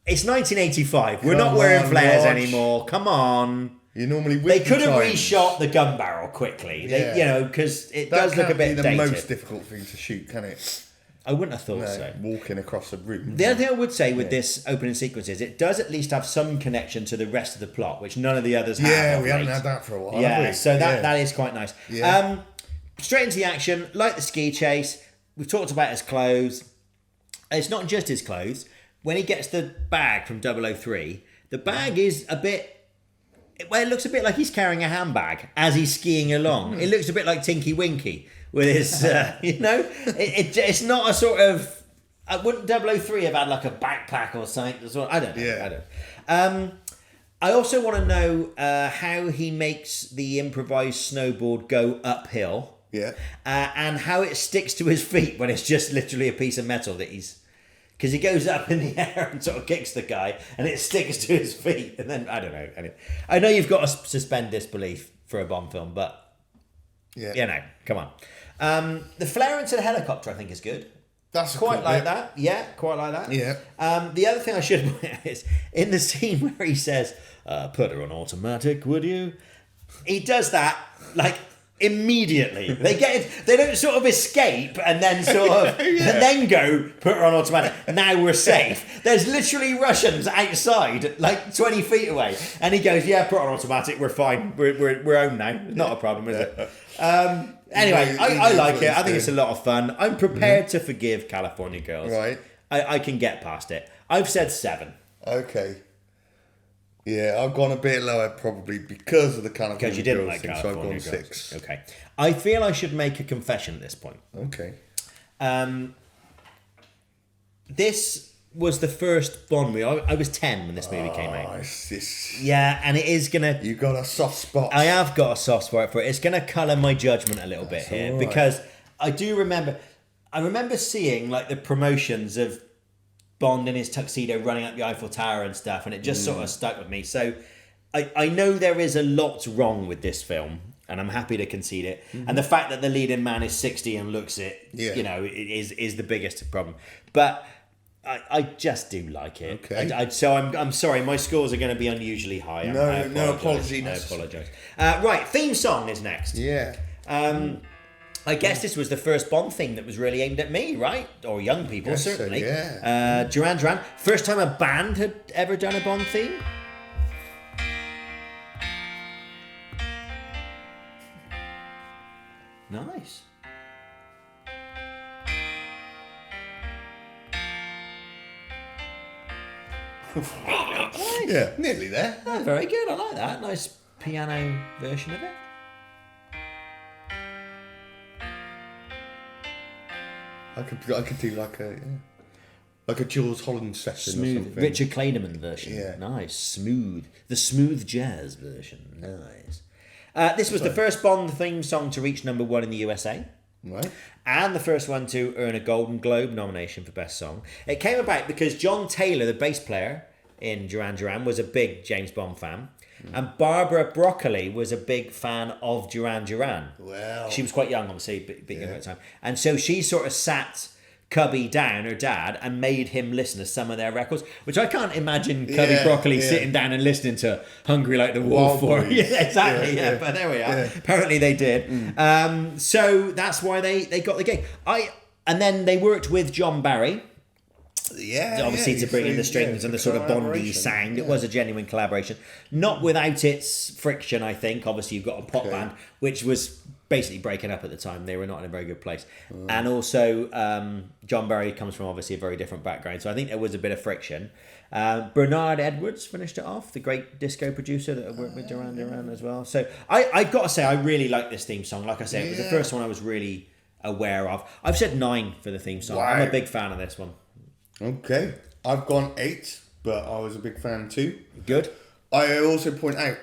It's 1985. We're not wearing flares
Rog.
anymore. Come on.
You normally
They could have reshot the gun barrel quickly. Because it does look a bit
the
dated.
most difficult thing to shoot, can it?
I wouldn't have thought so.
Walking across a room.
The other thing I would say with this opening sequence is it does at least have some connection to the rest of the plot, which none of the others have.
Yeah,
of
we haven't
late.
had that for a while.
Yeah,
have we?
so that is quite nice.
Yeah.
Straight into the action, like the ski chase. We've talked about his clothes. It's not just his clothes. When he gets the bag from 003, the bag is a bit... Well, it looks a bit like he's carrying a handbag as he's skiing along. It looks a bit like Tinky Winky with his, it's not a sort of... Wouldn't 003 have had like a backpack or something? I don't know.
Yeah.
I don't. I also want to know how he makes the improvised snowboard go uphill.
Yeah.
And how it sticks to his feet when it's just literally a piece of metal that he's... Because he goes up in the air and sort of kicks the guy and it sticks to his feet. And then, I don't know. Anyway, I know you've got to suspend disbelief for a Bond film, but, come on. The flare into the helicopter, I think, is good.
That's
quite
cool
like
bit.
that. Yeah, quite like that.
Yeah.
The other thing I should point out is in the scene where he says, put her on automatic, would you? He does that, like... Immediately, they don't sort of escape and then sort of and then go put her on automatic. Now we're safe. There's literally Russians outside, like 20 feet away, and he goes, "Yeah, put her on automatic. We're fine. We're home now. Not a problem, is it?" Anyway, I like it. I think it's a lot of fun. I'm prepared to forgive California Girls.
Right.
I can get past it. I've said 7.
Okay. Yeah, I've gone a bit lower probably because of the California
Because you didn't
Girls
like
thing,
California
so I've gone
Girls.
6.
Okay. I feel I should make a confession at this point.
Okay.
This was the first Bond movie. I was 10 when this movie came out. Yeah, and it is gonna...
You got a soft spot.
I have got a soft spot for it. It's gonna colour my judgment a little bit here
all right.
because I do remember... I remember seeing like the promotions of Bond in his tuxedo running up the Eiffel Tower and stuff, and it just sort of stuck with me. So I know there is a lot wrong with this film, and I'm happy to concede it. And the fact that the leading man is 60 and looks it, is the biggest problem. But I just do like it.
Okay.
So I'm sorry, my scores are going to be unusually high.
No apology
I
necessary.
apologise. Right, theme song is next.
Yeah.
I guess this was the first Bond theme that was really aimed at me, right? Or young people,
Guess so,
certainly.
yeah.
Duran Duran. First time a band had ever done a Bond theme. Nice. Nice.
Yeah, nearly there.
Oh, very good. I like that. Nice piano version of it.
I could do like a Jules Holland session or
Smooth.
something.
Richard Clayderman version.
Yeah.
Nice. Smooth. The smooth jazz version. Nice. This was the first Bond theme song to reach number 1 in the USA.
Right.
And the first one to earn a Golden Globe nomination for Best Song. It came about because John Taylor, the bass player in Duran Duran, was a big James Bond fan. And Barbara Broccoli was a big fan of Duran Duran.
Well.
She was quite young, obviously, bit young at the time. And so she sort of sat Cubby down, her dad, and made him listen to some of their records, which I can't imagine Cubby Broccoli sitting down and listening to Hungry Like the Wolf for. Yeah, exactly, but there we are. Yeah. Apparently they did. So that's why they got the gig. And then they worked with John Barry, obviously to bring in the strings and the sort of Bondy sound. It was a genuine collaboration, not without its friction. I think obviously you've got a pop band which was basically breaking up at the time. They were not in a very good place, and also John Barry comes from obviously a very different background, so I think there was a bit of friction. Bernard Edwards finished it off, the great disco producer that worked with Duran Duran as well. So I've got to say I really like this theme song. Like I said, it was the first one I was really aware of. I've said 9 for the theme song. Wow. I'm a big fan of this one.
Okay, I've gone 8, but I was a big fan too.
Good.
I also point out,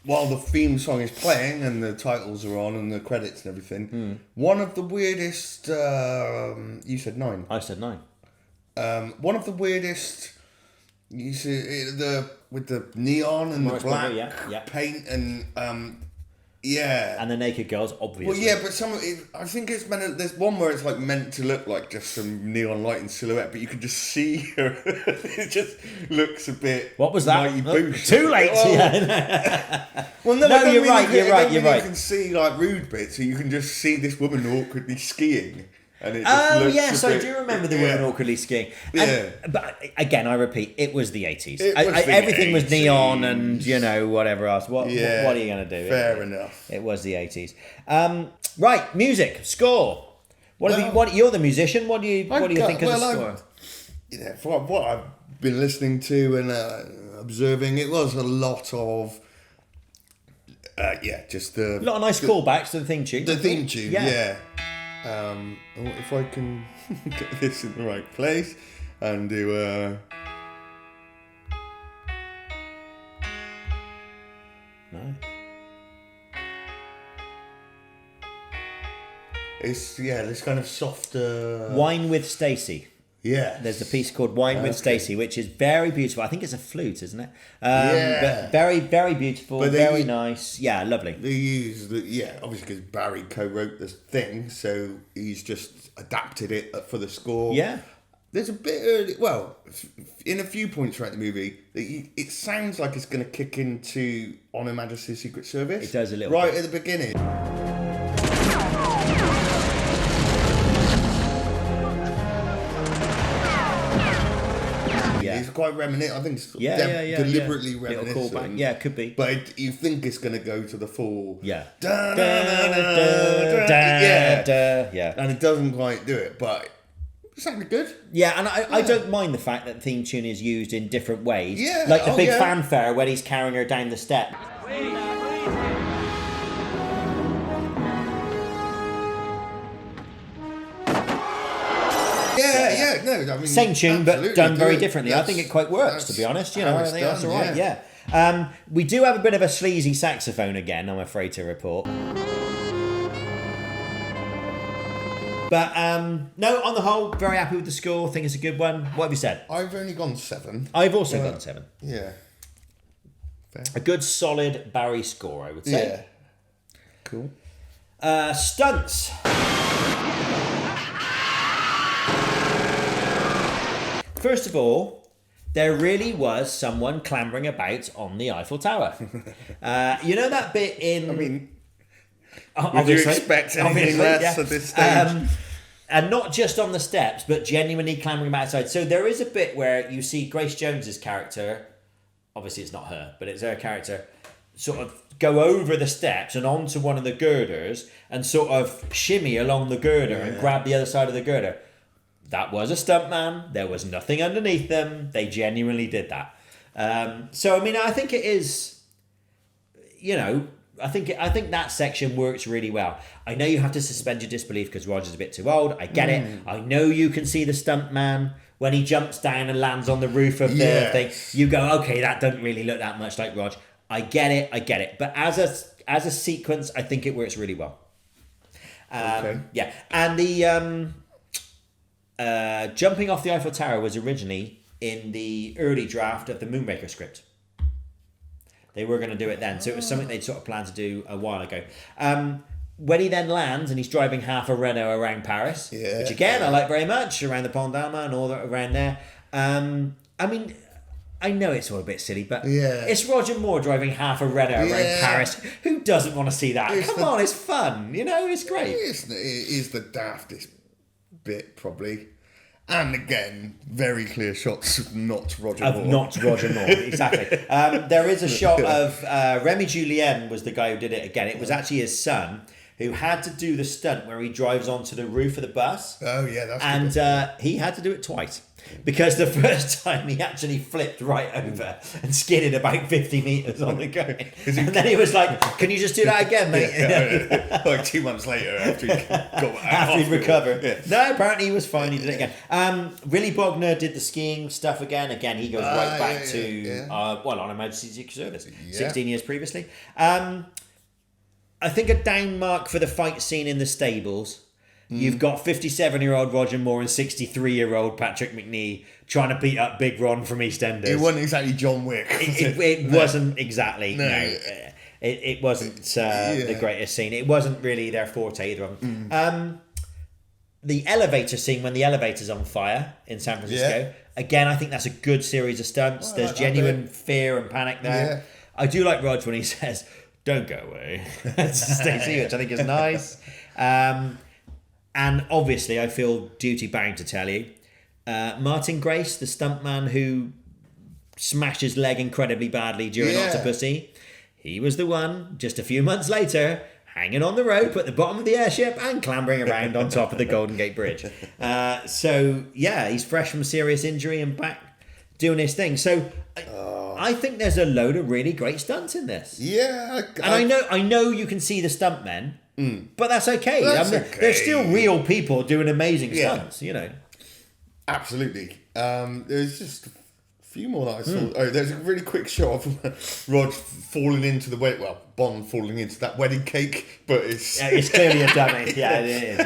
while the theme song is playing and the titles are on and the credits and everything, one of the weirdest. You said 9.
I said 9.
One of the weirdest. You see with the neon and the black paint and and
the naked girls, obviously.
Well, yeah, but I think it's meant. There's one where it's like meant to look like just some neon light and silhouette, but you can just see her. It just looks a bit.
What was that?
Mighty Boosh.
Too late.
Well, no,
you're right. You're right.
You can see like rude bits, so you can just see this woman awkwardly skiing. And it
yes, I do remember the woman awkwardly skiing. But again, I repeat, it was the 80s. Everything was neon and, whatever else. What are you going to do?
Fair enough.
It was the 80s. Right, music, score. You're the musician. What do you think of the score?
For what I've been listening to and observing, it was a lot of... just the...
A lot of nice callbacks to the theme tune.
The theme tune, yeah. If I can get this in the right place and do
No.
It's this kind of softer
Wine with Stacey.
Yeah.
There's a piece called Wine with Stacey, which is very beautiful. I think it's a flute, isn't it? But very, very beautiful, very nice. Yeah, lovely.
They use obviously because Barry co-wrote this thing, so he's just adapted it for the score.
Yeah.
There's a bit early, in a few points throughout the movie, it sounds like it's going to kick into On Her Majesty's Secret Service.
It does a little
right
bit.
At the beginning. It's quite reminiscent. I think it's deliberately reminiscent.
Little callback. Yeah, it could be.
But you think it's going to go to the full...
Yeah.
And it doesn't quite do it, but it sounded good.
Yeah, and I don't mind the fact that the theme tune is used in different ways.
Yeah.
Like the big fanfare when he's carrying her down the step. Same tune, but done very differently. I think it quite works, to be honest. I think that's all right. Yeah. We do have a bit of a sleazy saxophone again, I'm afraid to report. But no, on the whole, very happy with the score. Think it's a good one. What have you said?
I've only gone 7.
I've also gone 7.
Yeah. Fair.
A good solid Barry score, I would say.
Yeah. Cool.
Stunts. First of all, there really was someone clambering about on the Eiffel Tower. You know that bit in...
I mean, would you expect anything less at this stage?
And not just on the steps, but genuinely clambering about outside. So there is a bit where you see Grace Jones's character, obviously it's not her, but it's her character, sort of go over the steps and onto one of the girders and sort of shimmy along the girder and grab the other side of the girder. That was a stuntman. There was nothing underneath them. They genuinely did that. So I mean, I think it is, you know, I think that section works really well. I know you have to suspend your disbelief because Roger's a bit too old. I get it. I know you can see the stuntman when he jumps down and lands on the roof of the thing. You go, okay, that doesn't really look that much like Roger. I get it. But as a sequence, I think it works really well.
Okay.
Yeah, and the jumping off the Eiffel Tower was originally in the early draft of the Moonraker script. They were going to do it then, so it was something they'd sort of planned to do a while ago. When he then lands and he's driving half a Renault around Paris, which again I like very much, around the Pont d'Alma and all that around there. I mean, I know it's all a bit silly, but it's Roger Moore driving half a Renault around Paris. Who doesn't want to see that? Come on, it's fun. You know, it's great.
It is the daftest bit, probably. And again, very clear shots of not Roger Moore.
Not Roger Moore, exactly. There is a shot of Remy Julien was the guy who did it again. It was actually his son who had to do the stunt where he drives onto the roof of the bus.
Oh, yeah, that's
good. And he had to do it twice. Because the first time he actually flipped right over and skidded about 50 metres on the ground. And then he was like, can you just do that again, mate?
Like 2 months later after he
after he'd recovered. No, apparently he was fine. He did it again. Willy Bogner did the skiing stuff again. Again, he goes right back to, on emergency secret service, 16 years previously. I think a down mark for the fight scene in the stables. You've got 57-year-old Roger Moore and 63-year-old Patrick Macnee trying to beat up Big Ron from EastEnders.
It wasn't exactly John Wick.
It wasn't exactly. No. It wasn't the greatest scene. It wasn't really their forte, either of them. The elevator scene when the elevator's on fire in San Francisco. Again, I think that's a good series of stunts. There's genuine fear and panic there. I do like Rog when he says, "Don't go away." Stacey, which I think is nice. And obviously, I feel duty bound to tell you, Martin Grace, the stuntman who smashed his leg incredibly badly during Octopussy, he was the one, just a few months later, hanging on the rope at the bottom of the airship and clambering around on top of the Golden Gate Bridge. He's fresh from serious injury and back doing his thing. So I think there's a load of really great stunts in this.
Yeah.
And I know you can see the stuntmen. But that's okay. They're still real people doing amazing stunts, you know.
Absolutely. There's just a few more that I saw. Oh, there's a really quick shot of Rod falling into the Bond falling into that wedding cake, but it's
clearly a dummy. Yeah, it is.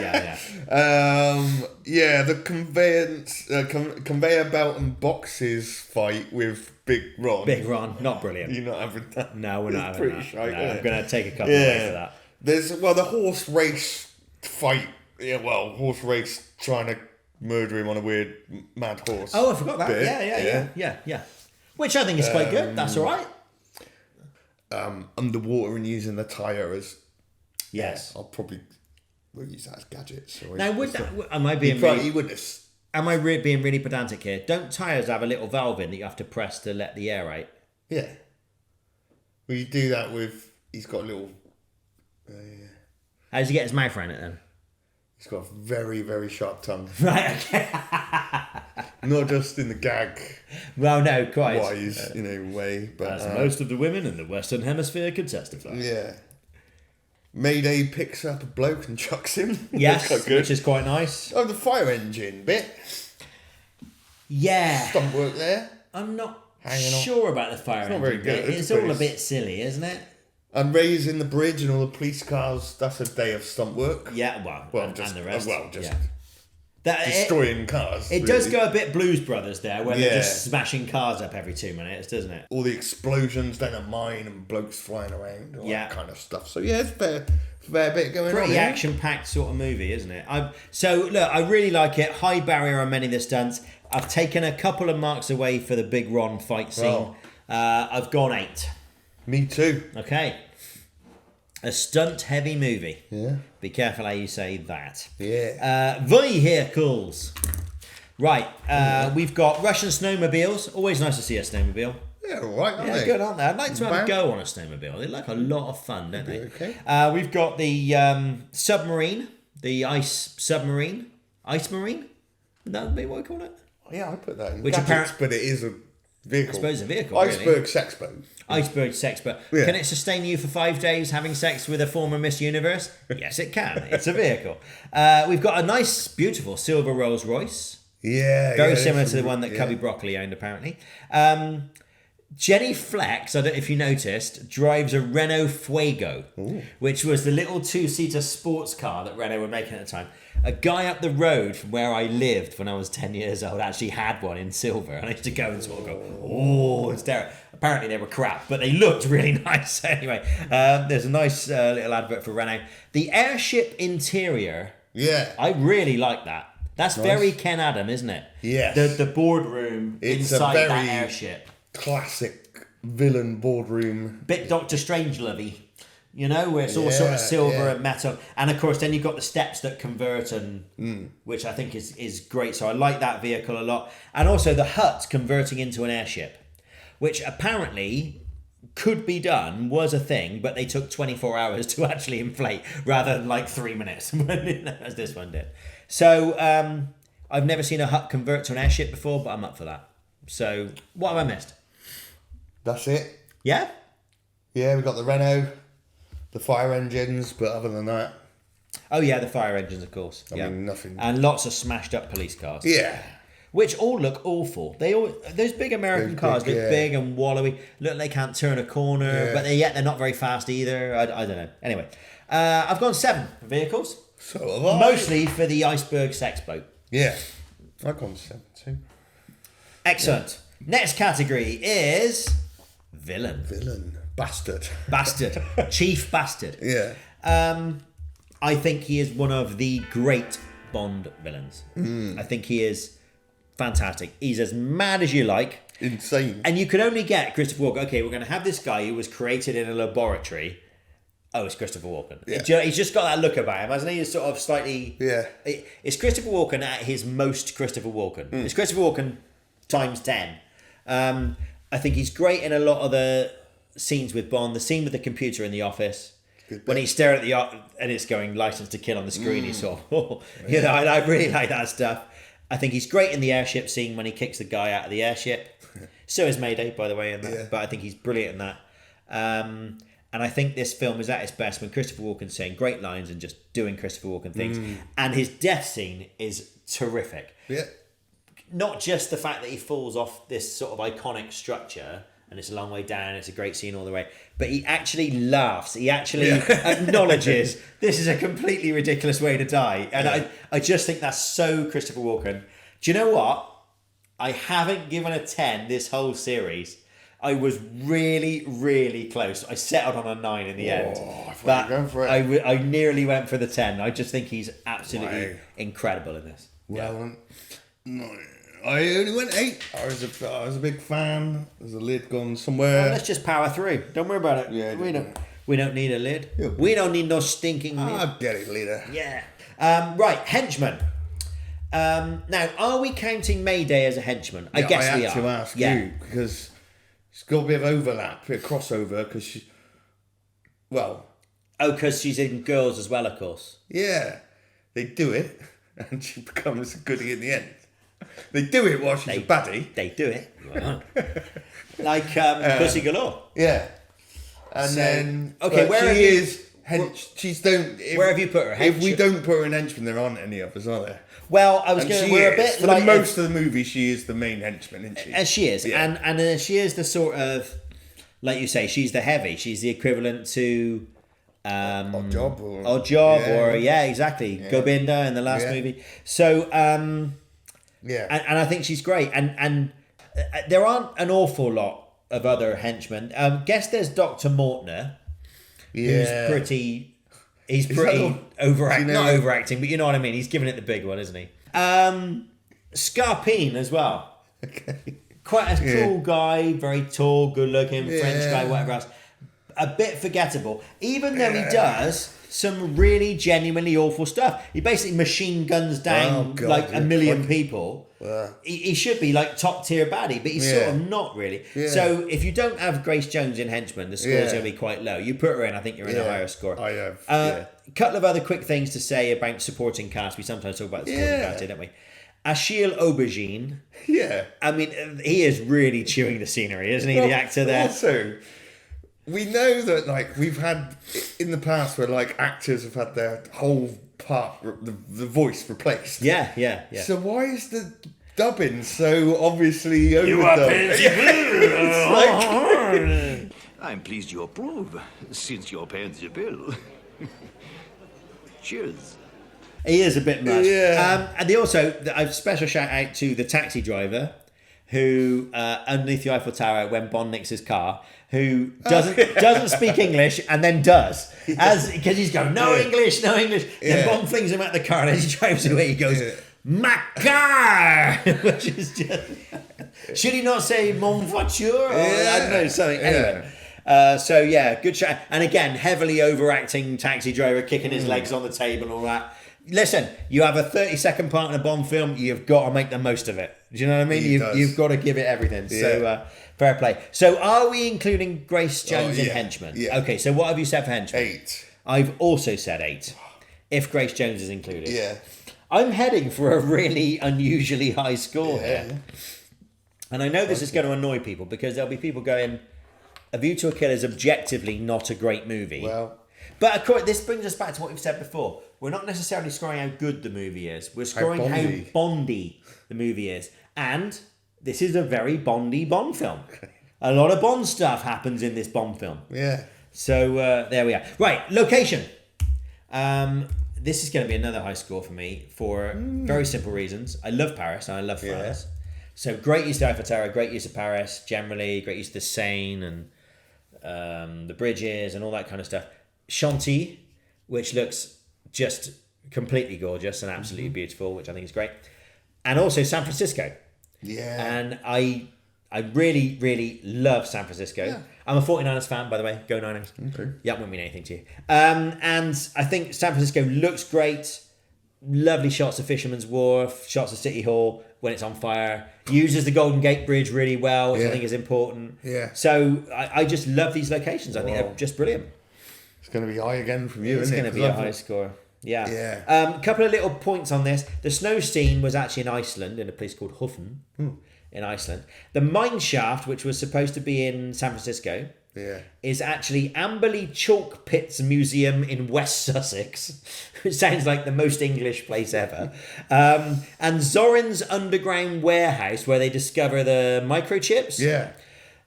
The conveyor belt and boxes fight with Big Ron.
Big Ron, not brilliant.
You're not having that.
No, we're not having that.
Shite,
no, I'm going to take a couple away for that.
There's the horse race fight. Horse race trying to murder him on a weird mad horse.
Oh, I forgot that. Yeah. Which I think is quite good. That's all right.
Underwater and using the tyre as...
Yes.
I'll probably use that as gadgets.
Now, am I being being really pedantic here? Don't tyres have a little valve in that you have to press to let the air out?
Yeah. Well, you do that with... He's got a little...
How does he get his mouth around it then?
He's got a very, very sharp tongue.
Right, okay.
Not just in the gag.
Well, no, quite.
Wise, way. But,
as most of the women in the Western Hemisphere could testify.
Yeah. Mayday picks up a bloke and chucks him.
Yes,
quite good.
Which is quite nice.
Oh, the fire engine bit.
Yeah.
Stunt work there.
I'm not sure about the fire engine
very good.
bit. It's all a bit silly, isn't it?
And raising the bridge and all the police cars, that's a day of stunt work.
Yeah, and the rest.
Destroying cars.
It does go a bit Blues Brothers there, where they're just smashing cars up every 2 minutes, doesn't it?
All the explosions down a mine and blokes flying around, all that kind of stuff. So it's fair bit going on.
Pretty action-packed sort of movie, isn't it? I really like it. High barrier on many of the stunts. I've taken a couple of marks away for the Big Ron fight scene. I've gone 8.
Me too.
Okay. A stunt-heavy movie.
Yeah.
Be careful how you say that.
Yeah.
Vehicles. Right. We've got Russian snowmobiles. Always nice to see a snowmobile.
They're all right, aren't
Yeah,
they?
good, aren't they? I'd like to have a
Bang.
go on a snowmobile. They look a lot of fun, don't they?
Okay.
We've got the submarine, the ice submarine. Ice marine? Would that be what we call it?
Yeah, I put that in
Which
gadgets, but it is a vehicle.
I suppose a vehicle,
Iceberg
really.
sex boat.
Iceberg sex, but
Yeah.
can it sustain you for 5 days having sex with a former Miss Universe? Yes, it can. It's a vehicle. We've got a nice, beautiful silver Rolls Royce.
Yeah.
Very
yeah,
similar
that's
to the
a-
one that
yeah.
Cubby Broccoli owned, apparently. Jenny Flex, I don't know if you noticed, drives a Renault Fuego, which was the little 2-seater sports car that Renault were making at the time. A guy up the road from where I lived when I was 10 years old actually had one in silver, and I used to go and sort of go, oh, it's there. Apparently they were crap, but they looked really nice anyway. There's a nice little advert for Renault. The airship interior,
Yeah.
I really like that. That's very Ken Adam, isn't it?
Yes.
The boardroom
It's a
inside that
very-
airship.
Classic villain boardroom.
Bit Doctor Strangelovey, you know, where it's all sort of silver
yeah.
and metal. And of course, then you've got the steps that convert, and which I think is great. So I like that vehicle a lot. And also the hut converting into an airship, which apparently could be done, was a thing, but they took 24 hours to actually inflate rather than like 3 minutes, as this one did. So I've never seen a hut convert to an airship before, but I'm up for that. So what have I missed?
That's it.
Yeah?
Yeah, we've got the Renault, the fire engines, but other than that,
Oh yeah, the fire engines, of course.
I mean, nothing.
And lots of smashed up police cars.
yeah.
Which all look awful. Those big American
Those
cars
big,
look
yeah.
big and wallowy. Look like they can't turn a corner,
Yeah.
but they're not very fast either. I don't know. Anyway, I've gone 7 vehicles,
So have I.
mostly for the iceberg sex boat.
Yeah. I've gone 7 too.
Excellent. Next category is villain,
Villain. Bastard.
bastard, chief bastard.
Yeah.
I think he is one of the great Bond villains. I think he is fantastic. He's as mad as you like.
Insane.
And you could only get Christopher Walken. Okay, we're going to have this guy who was created in a laboratory. Oh, it's Christopher Walken.
Yeah.
He's just got that look about him, hasn't he? He's sort of slightly...
Yeah.
It's Christopher Walken at his most Christopher Walken. It's Christopher Walken times 10. I think he's great in a lot of the scenes with Bond. The scene with the computer in the office. When he's staring at the... and it's going license to kill on the screen. He's sort of... you know, I really like that stuff. I think he's great in the airship scene when he kicks the guy out of the airship. So is Mayday, by the way, in that.
Yeah.
But I think he's brilliant in that. And I think this film is at its best when Christopher Walken's saying great lines and just doing Christopher Walken things. And his death scene is terrific.
Yeah.
Not just the fact that he falls off this sort of iconic structure and it's a long way down, it's a great scene all the way, but he actually laughs. He actually acknowledges this is a completely ridiculous way to die. And I just think that's so Christopher Walken. Do you know what? I haven't given a 10 this whole series. I was really, really close. I settled on a 9 in the end.
I thought
But
you were going for it.
I nearly went for the 10. I just think he's absolutely
Wow.
incredible in this.
Well, no, I only went 8. I was a big fan. There's a lid gone somewhere.
Let's just power through. Don't worry about it.
Yeah,
we don't need a lid.
Yeah.
We don't need no stinking lid.
I'll get it later.
Yeah. Right, henchman. Now, are we counting Mayday as a henchman? I guess we are.
I had to ask
Yeah.
you because it's got a bit of overlap, a bit of crossover. Because she, well,
Oh, because she's in Girls as well, of course.
yeah, they do it, and she becomes a goodie in the end. They do it while she's a baddie.
They do it. Like Pussy Galore.
Yeah, and
So,
then
okay,
but
where have
she
you-
is. She's don't. If,
Where have you put her?
If we
Hench-
don't put her in henchman, there aren't any others, are there?
Well, I was
And
going to...
she
We're a
is.
bit
For
like...
most of the movie, she is the main henchman, isn't she?
And she is.
Yeah.
And she is the sort of... Like you say, she's the heavy. She's the equivalent to...
Odd Job or
exactly. Gobinda in the last
Yeah.
movie. So,
yeah.
and I think she's great. And there aren't an awful lot of other henchmen. Guess there's Dr. Mortner, who's pretty... He's pretty overacting.
you know-
Not overacting, but you know what I mean. He's giving it the big one, isn't he? Scarpine as well.
Okay.
Quite a cool guy, very tall, good looking, French
Yeah.
guy, whatever else. A bit forgettable. Even though he does some really genuinely awful stuff. He basically machine guns down a million people. He should be like top tier baddie, but he's sort of not really. So if you don't have Grace Jones in Henchman, the score's going to be quite low. You put her in, I think you're in a higher score.
I have.
A couple of other quick things to say about supporting cast. We sometimes talk about the supporting cast, don't we? Achille Aubergine.
Yeah.
I mean, he is really chewing the scenery, isn't he, the actor there?
Also, we know that, like, we've had in the past where, like, actors have had their whole part, the voice replaced.
Yeah.
So why is the dubbing so obviously overdubbed?
I'm pleased you approve, since you're paying the bill. Cheers.
He is a bit much.
Yeah.
And a special shout out to the taxi driver who, underneath the Eiffel Tower, when Bond nicks his car, who doesn't speak English and then does. Because he's going, no English. Then Bond flings him out the car and as he drives away, he goes, my car! Which is just... Should he not say mon voiture? Or, I don't know, something. Anyway. Good shot. And again, heavily overacting taxi driver kicking his legs on the table and all that. Listen, you have a 30-second part in a Bond film, you've got to make the most of it. Do you know what I mean? You've got to give it everything. Yeah. So, fair play. So, are we including Grace Jones in Henchman?
Yeah.
Okay, so what have you said for Henchman?
8.
I've also said 8, if Grace Jones is included.
Yeah.
I'm heading for a really unusually high score here. And I know this is going to annoy people because there'll be people going, A View to a Kill is objectively not a great movie.
Well...
But of course, this brings us back to what we've said before. We're not necessarily scoring how good the movie is. We're scoring how Bondy the movie is. And this is a very Bondy Bond film. A lot of Bond stuff happens in this Bond film.
Yeah.
So there we are. Right, location. This is going to be another high score for me for very simple reasons. I love Paris and I love France. So great use of Eiffel Tower, great use of Paris generally, great use of the Seine and the bridges and all that kind of stuff. Chantilly, which looks just completely gorgeous and absolutely beautiful, which I think is great. And also San Francisco. Yeah. And I really, really love San Francisco. Yeah. I'm a 49ers fan, by the way. Go Niners. Okay. Yeah, won't mean anything to you. And I think San Francisco looks great. Lovely shots of Fisherman's Wharf, shots of City Hall when it's on fire. Uses the Golden Gate Bridge really well, which I think is important.
Yeah.
So I just love these locations. I think they're just brilliant.
It's going to be high again from you,
isn't it? It's going to be a high score. Yeah. A couple of little points on this. The snow scene was actually in Iceland, in a place called Hofen, in Iceland. The mine shaft, which was supposed to be in San Francisco, is actually Amberley Chalk Pits Museum in West Sussex, which sounds like the most English place ever. And Zorin's underground warehouse, where they discover the microchips.
Yeah.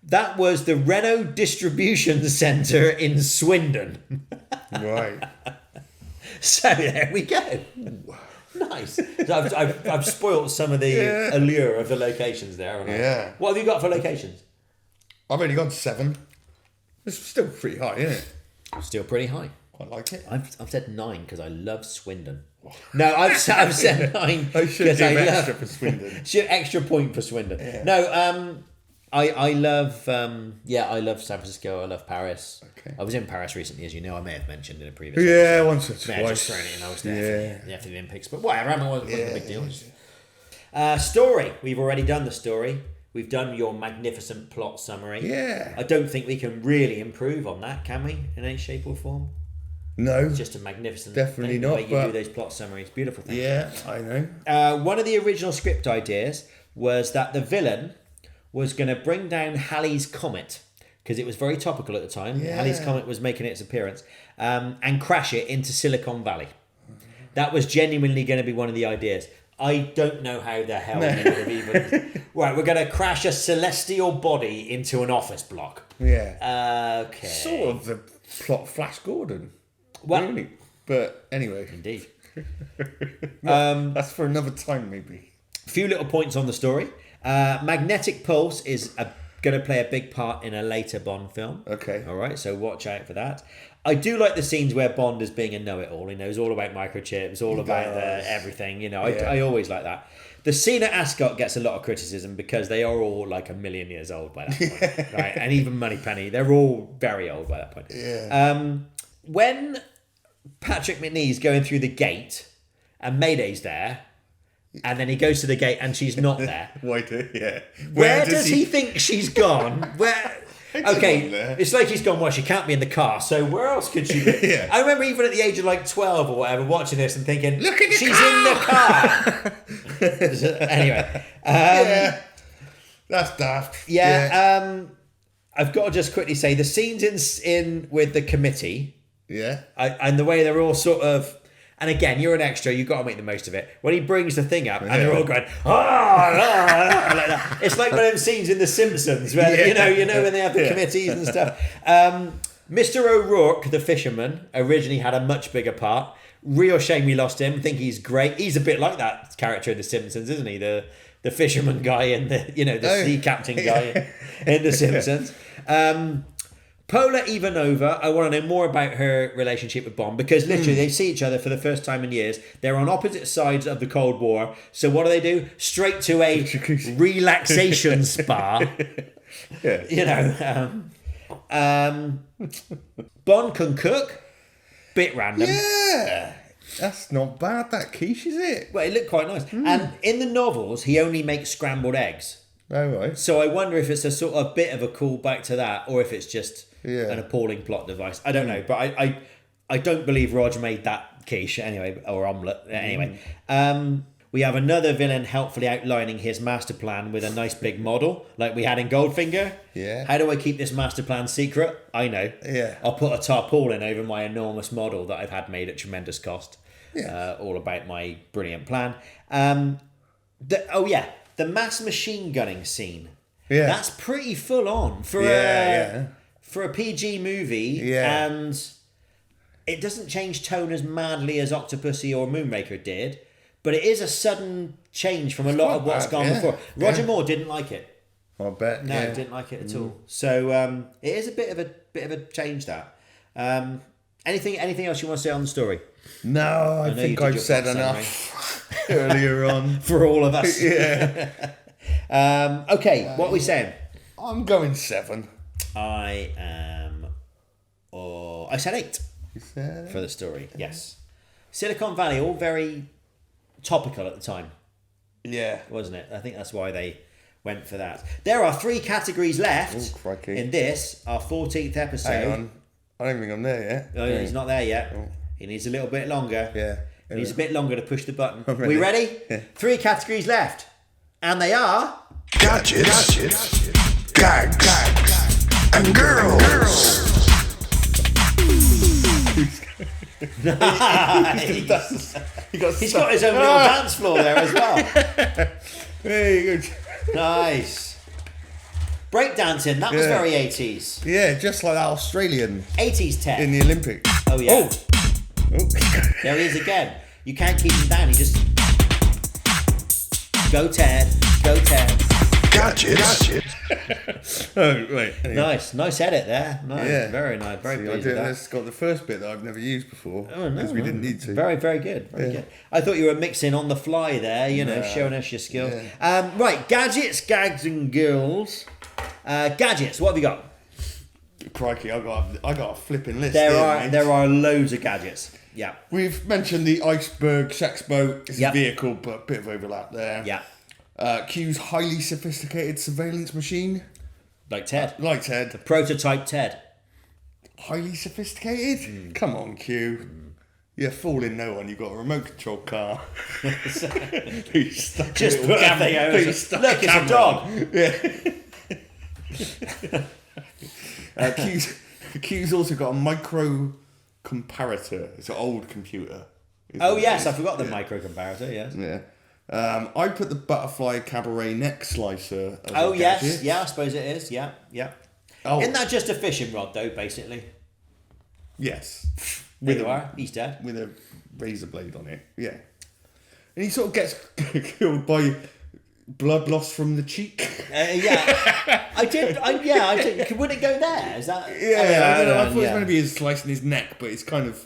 That was the Renault distribution centre in Swindon.
Right.
So there we go. Nice. So I've spoilt some of the allure of the locations there, haven't I?
Yeah.
What have you got for locations?
I've only gone 7. It's still pretty high, isn't it?
Still pretty high.
I like it.
I've said 9 because I love Swindon. No, I've said 9
I should give extra for Swindon.
Extra point for Swindon. Yeah. No, I love I love San Francisco. I love Paris. Okay. I was in Paris recently, as you know. I may have mentioned in a previous episode.
Once or twice.
I just thrown it in. I was there after the Olympics, but whatever. I mean, it wasn't a big deal. Story. We've already done the story. We've done your magnificent plot summary. Yeah. I don't think we can really improve on that, can we? In any shape or form.
No.
It's just a magnificent
definitely
thing,
not.
The way you do those plot summaries, beautiful thing.
Yeah, I know.
One of the original script ideas was that the villain was going to bring down Halley's Comet, because it was very topical at the time. Yeah. Halley's Comet was making its appearance, and crash it into Silicon Valley. That was genuinely going to be one of the ideas. I don't know how the hell you would have even... Right, we're going to crash a celestial body into an office block.
Yeah.
Okay.
Sort of the plot Flash Gordon.
Well,
really? But anyway.
Indeed.
That's for another time, maybe.
A few little points on the story. Magnetic Pulse is going to play a big part in a later Bond film.
Okay.
All right, so watch out for that. I do like the scenes where Bond is being a know-it-all. He knows all about microchips, all about everything. You know, I always like that. The scene at Ascot gets a lot of criticism because they are all like a million years old by that point, right? And even Moneypenny, they're all very old by that point.
Yeah.
When Patrick McNee's going through the gate and Mayday's there, and then he goes to the gate and she's not there. Where does he think she's gone? Where? Okay, it's like she's gone, well, she can't be in the car, so where else could she be?
Yeah.
I remember even at the age of like 12 or whatever, watching this and thinking,
Look at
she's in the car. Anyway.
Yeah. That's daft.
I've got to just quickly say, the scenes in with the committee, and the way they're all sort of, and again, you're an extra, you've got to make the most of it. When he brings the thing up and they're all going, like that. It's like one of them scenes in The Simpsons where, you know when they have the committees and stuff. Mr. O'Rourke, the fisherman, originally had a much bigger part. Real shame we lost him. I think he's great. He's a bit like that character in The Simpsons, isn't he? The fisherman guy and the sea captain guy in The Simpsons. Paula Ivanova, I want to know more about her relationship with Bond, because literally they see each other for the first time in years. They're on opposite sides of the Cold War. So what do? Straight to a relaxation spa. Bond can cook. Bit random.
Yeah. That's not bad, that quiche, is it?
Well, it looked quite nice. And in the novels, he only makes scrambled eggs.
Oh, right.
So I wonder if it's a sort of bit of a callback to that, or if it's just an appalling plot device. I don't know, but I don't believe Roger made that quiche anyway, or omelette anyway. We have another villain helpfully outlining his master plan with a nice big model, like we had in Goldfinger.
Yeah.
How do I keep this master plan secret? I know.
Yeah.
I'll put a tarpaulin over my enormous model that I've had made at tremendous cost. Yeah. All about my brilliant plan. The mass machine gunning scene. Yeah. That's pretty full on for a PG movie. Yeah. And it doesn't change tone as madly as Octopussy or Moonraker did, but it is a sudden change from a lot of what's gone before. Roger Moore didn't like it.
I bet.
No, didn't like it at all. So it is a bit of a change, that. Anything else you want to say on the story?
No, I think I've said enough earlier on.
For all of us.
Yeah.
Okay, what are we saying?
I'm going 7.
I am... I said 8.
You said
for the story, yes. Silicon Valley, all very topical at the time.
Yeah.
Wasn't it? I think that's why they went for that. There are 3 categories left in this, our 14th episode.
Hang on. I don't think I'm there yet.
Oh, he's not there yet.
Oh.
He needs a little bit longer.
Yeah.
He needs a bit longer to push the button.
Ready.
We ready? Yeah. 3 categories left. And they are...
Gadgets, gags, and girls.
Nice. He's got his own little dance floor there as well.
Very good.
Nice. Breakdancing, that was very 80s.
Yeah, just like that Australian
80s tech.
in the Olympics.
Oh, yeah.
Oh.
There he is again. You can't keep him down. He just... Go, Ted. Go, Ted.
Gadgets.
Oh, wait. Anyway.
Nice edit there. Nice.
Yeah.
Very nice. Very pleased with that.
It's got the first bit that I've never used before.
Oh, no.
Because we didn't need to.
Very, very good. Very good. I thought you were mixing on the fly there, showing us your skills. Yeah. Right, gadgets, gags, and girls. Gadgets, what have you got?
Crikey, I got a flipping list.
There are loads of gadgets. Yeah.
We've mentioned the iceberg sex boat. It's a vehicle, but a bit of overlap there.
Yeah.
Q's highly sophisticated surveillance machine.
Like Ted.
The
prototype Ted.
Highly sophisticated? Come on, Q. You're fooling no one. You've got a remote control car.
Just put camera. Look, it's a dog.
Yeah. Q's also got a micro comparator. It's an old computer.
Oh yes, I forgot the micro comparator. Yes.
Yeah. I put the butterfly cabaret neck slicer.
Oh yes, I suppose it is. Yeah. Oh. Isn't that just a fishing rod though, basically?
Yes.
He's dead.
With a razor blade on it. Yeah. And he sort of gets killed by blood loss from the cheek.
I did. Would it go there? Is that?
Yeah, I don't know. I thought it was going to be his slicing his neck, but it's kind of.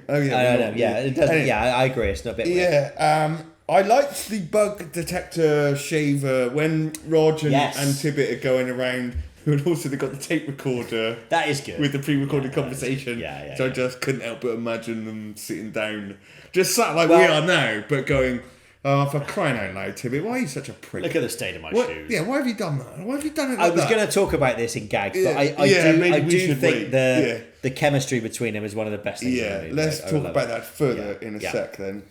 Oh yeah. I don't know. Yeah, it doesn't. Anyway, I agree. It's not a bit weird.
Yeah. I liked the bug detector shaver when Rog and Tibbet are going around. And also they got the tape recorder
That is good.
with the pre-recorded conversation.
Yeah,
So I
yeah.
just couldn't help but imagine them sitting down, just sat like
Well-
we are now, but going, "Oh, for crying out loud, Timmy, why are you such a prick?
Look at the state of my
What-
shoes.
Yeah, why have you done that? Why have you done it
I
like
was
that?"
going to talk about this in gags, but
Yeah,
I
yeah,
do,
maybe
I
we
do
should
think
wait.
the chemistry between them is one of the best things. in the
Yeah,
movie.
let's
I
talk
love
about
it.
that further in a sec then.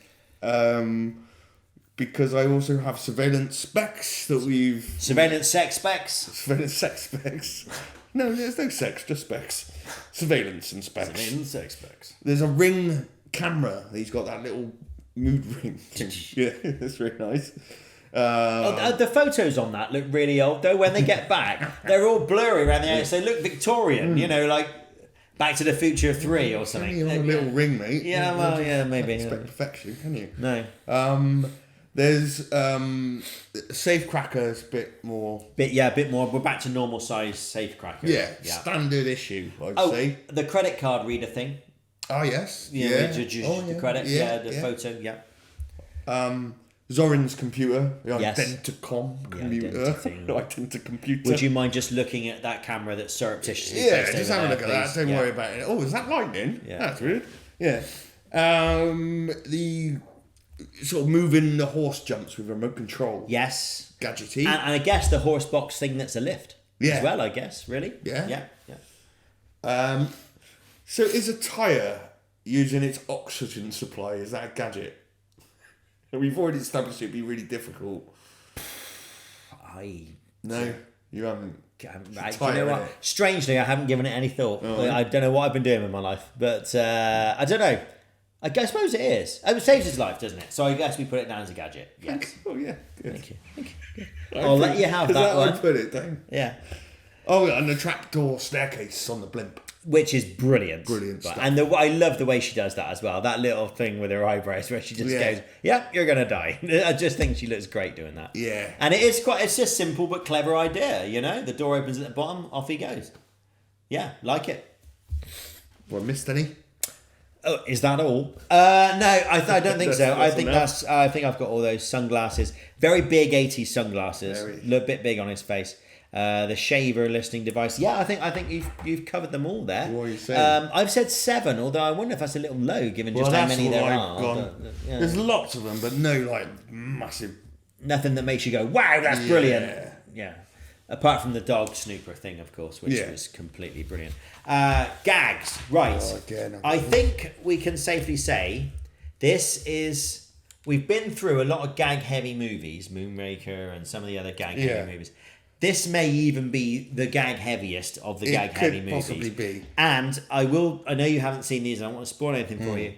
Because I also have surveillance specs that we've...
Surveillance sex specs.
Surveillance sex specs. No, there's no sex, just specs. Surveillance and specs.
Surveillance sex specs.
There's a Ring camera. He's got that little mood ring thing. Yeah, that's very nice.
The photos on that look really old though. When they get back, they're all blurry around the edge. They look Victorian, you know, like Back to the Future 3 or something.
Only on a little ring, mate.
Yeah, well, yeah, maybe.
Can't expect perfection, can you?
No.
There's safe crackers, bit more.
A bit more. We're back to normal size safe cracker.
Yeah, standard issue, I'd say.
The credit card reader thing.
Oh yes,
You know, the credit. The photo. Yeah.
Zoran's computer, the
Yes.
Identicom computer,
Identity.
Identicomputer.
Would you mind just looking at that camera that's surreptitiously
Yeah,
placed
just
over
have a
there,
look at that.
please?
Don't worry about it. Oh, is that lightning?
Yeah.
That's weird. Yeah. The sort of moving the horse jumps with remote control.
Yes.
Gadgety.
And I guess the horse box thing that's a lift.
Yeah.
As well, I guess. Really?
Yeah.
Yeah.
So is a tyre using its oxygen supply, is that a gadget? We've already established it'd be really difficult. No, you haven't.
Do you know what? Strangely, I haven't given it any thought. I don't know what I've been doing with my life, but I don't know. I suppose it is. It saves his life, doesn't it? So I guess we put it down as a gadget. Yes.
Oh yeah. Good.
Thank you. I'll let you have
Is
that
how I
one.
put it down.
Yeah.
Oh, and the trapdoor staircase on the blimp.
Which is brilliant.
Brilliant stuff.
And I love the way she does that as well. That little thing with her eyebrows where she just
Yeah.
goes, "Yeah, you're gonna die." I just think she looks great doing that.
Yeah.
And it's just simple but clever idea, you know? The door opens at the bottom, off he goes. Yeah, like it.
Well, missed any?
Oh, is that all? No, I don't think so.
That's
I think
enough.
I think I've got all those sunglasses. Very big 80s sunglasses.
Very.
A little bit big on his face. The shaver listening device. Yeah, I think you've covered them all there.
What are you saying?
I've said 7, although I wonder if that's a little low given
Well,
just how
that's
many
what
there
I've
are.
gone.
But, yeah.
There's lots of them, but no like massive.
Nothing that makes you go, "Wow, that's brilliant." Yeah. Apart from the dog snooper thing, of course, which
Yeah.
was completely brilliant. Gags, right.
Oh, again.
I think we can safely say we've been through a lot of gag-heavy movies, Moonraker and some of the other gag-heavy movies. This may even be the gag-heaviest of the gag-heavy movies.
Possibly be.
And I know you haven't seen these, and I don't want to spoil anything for you.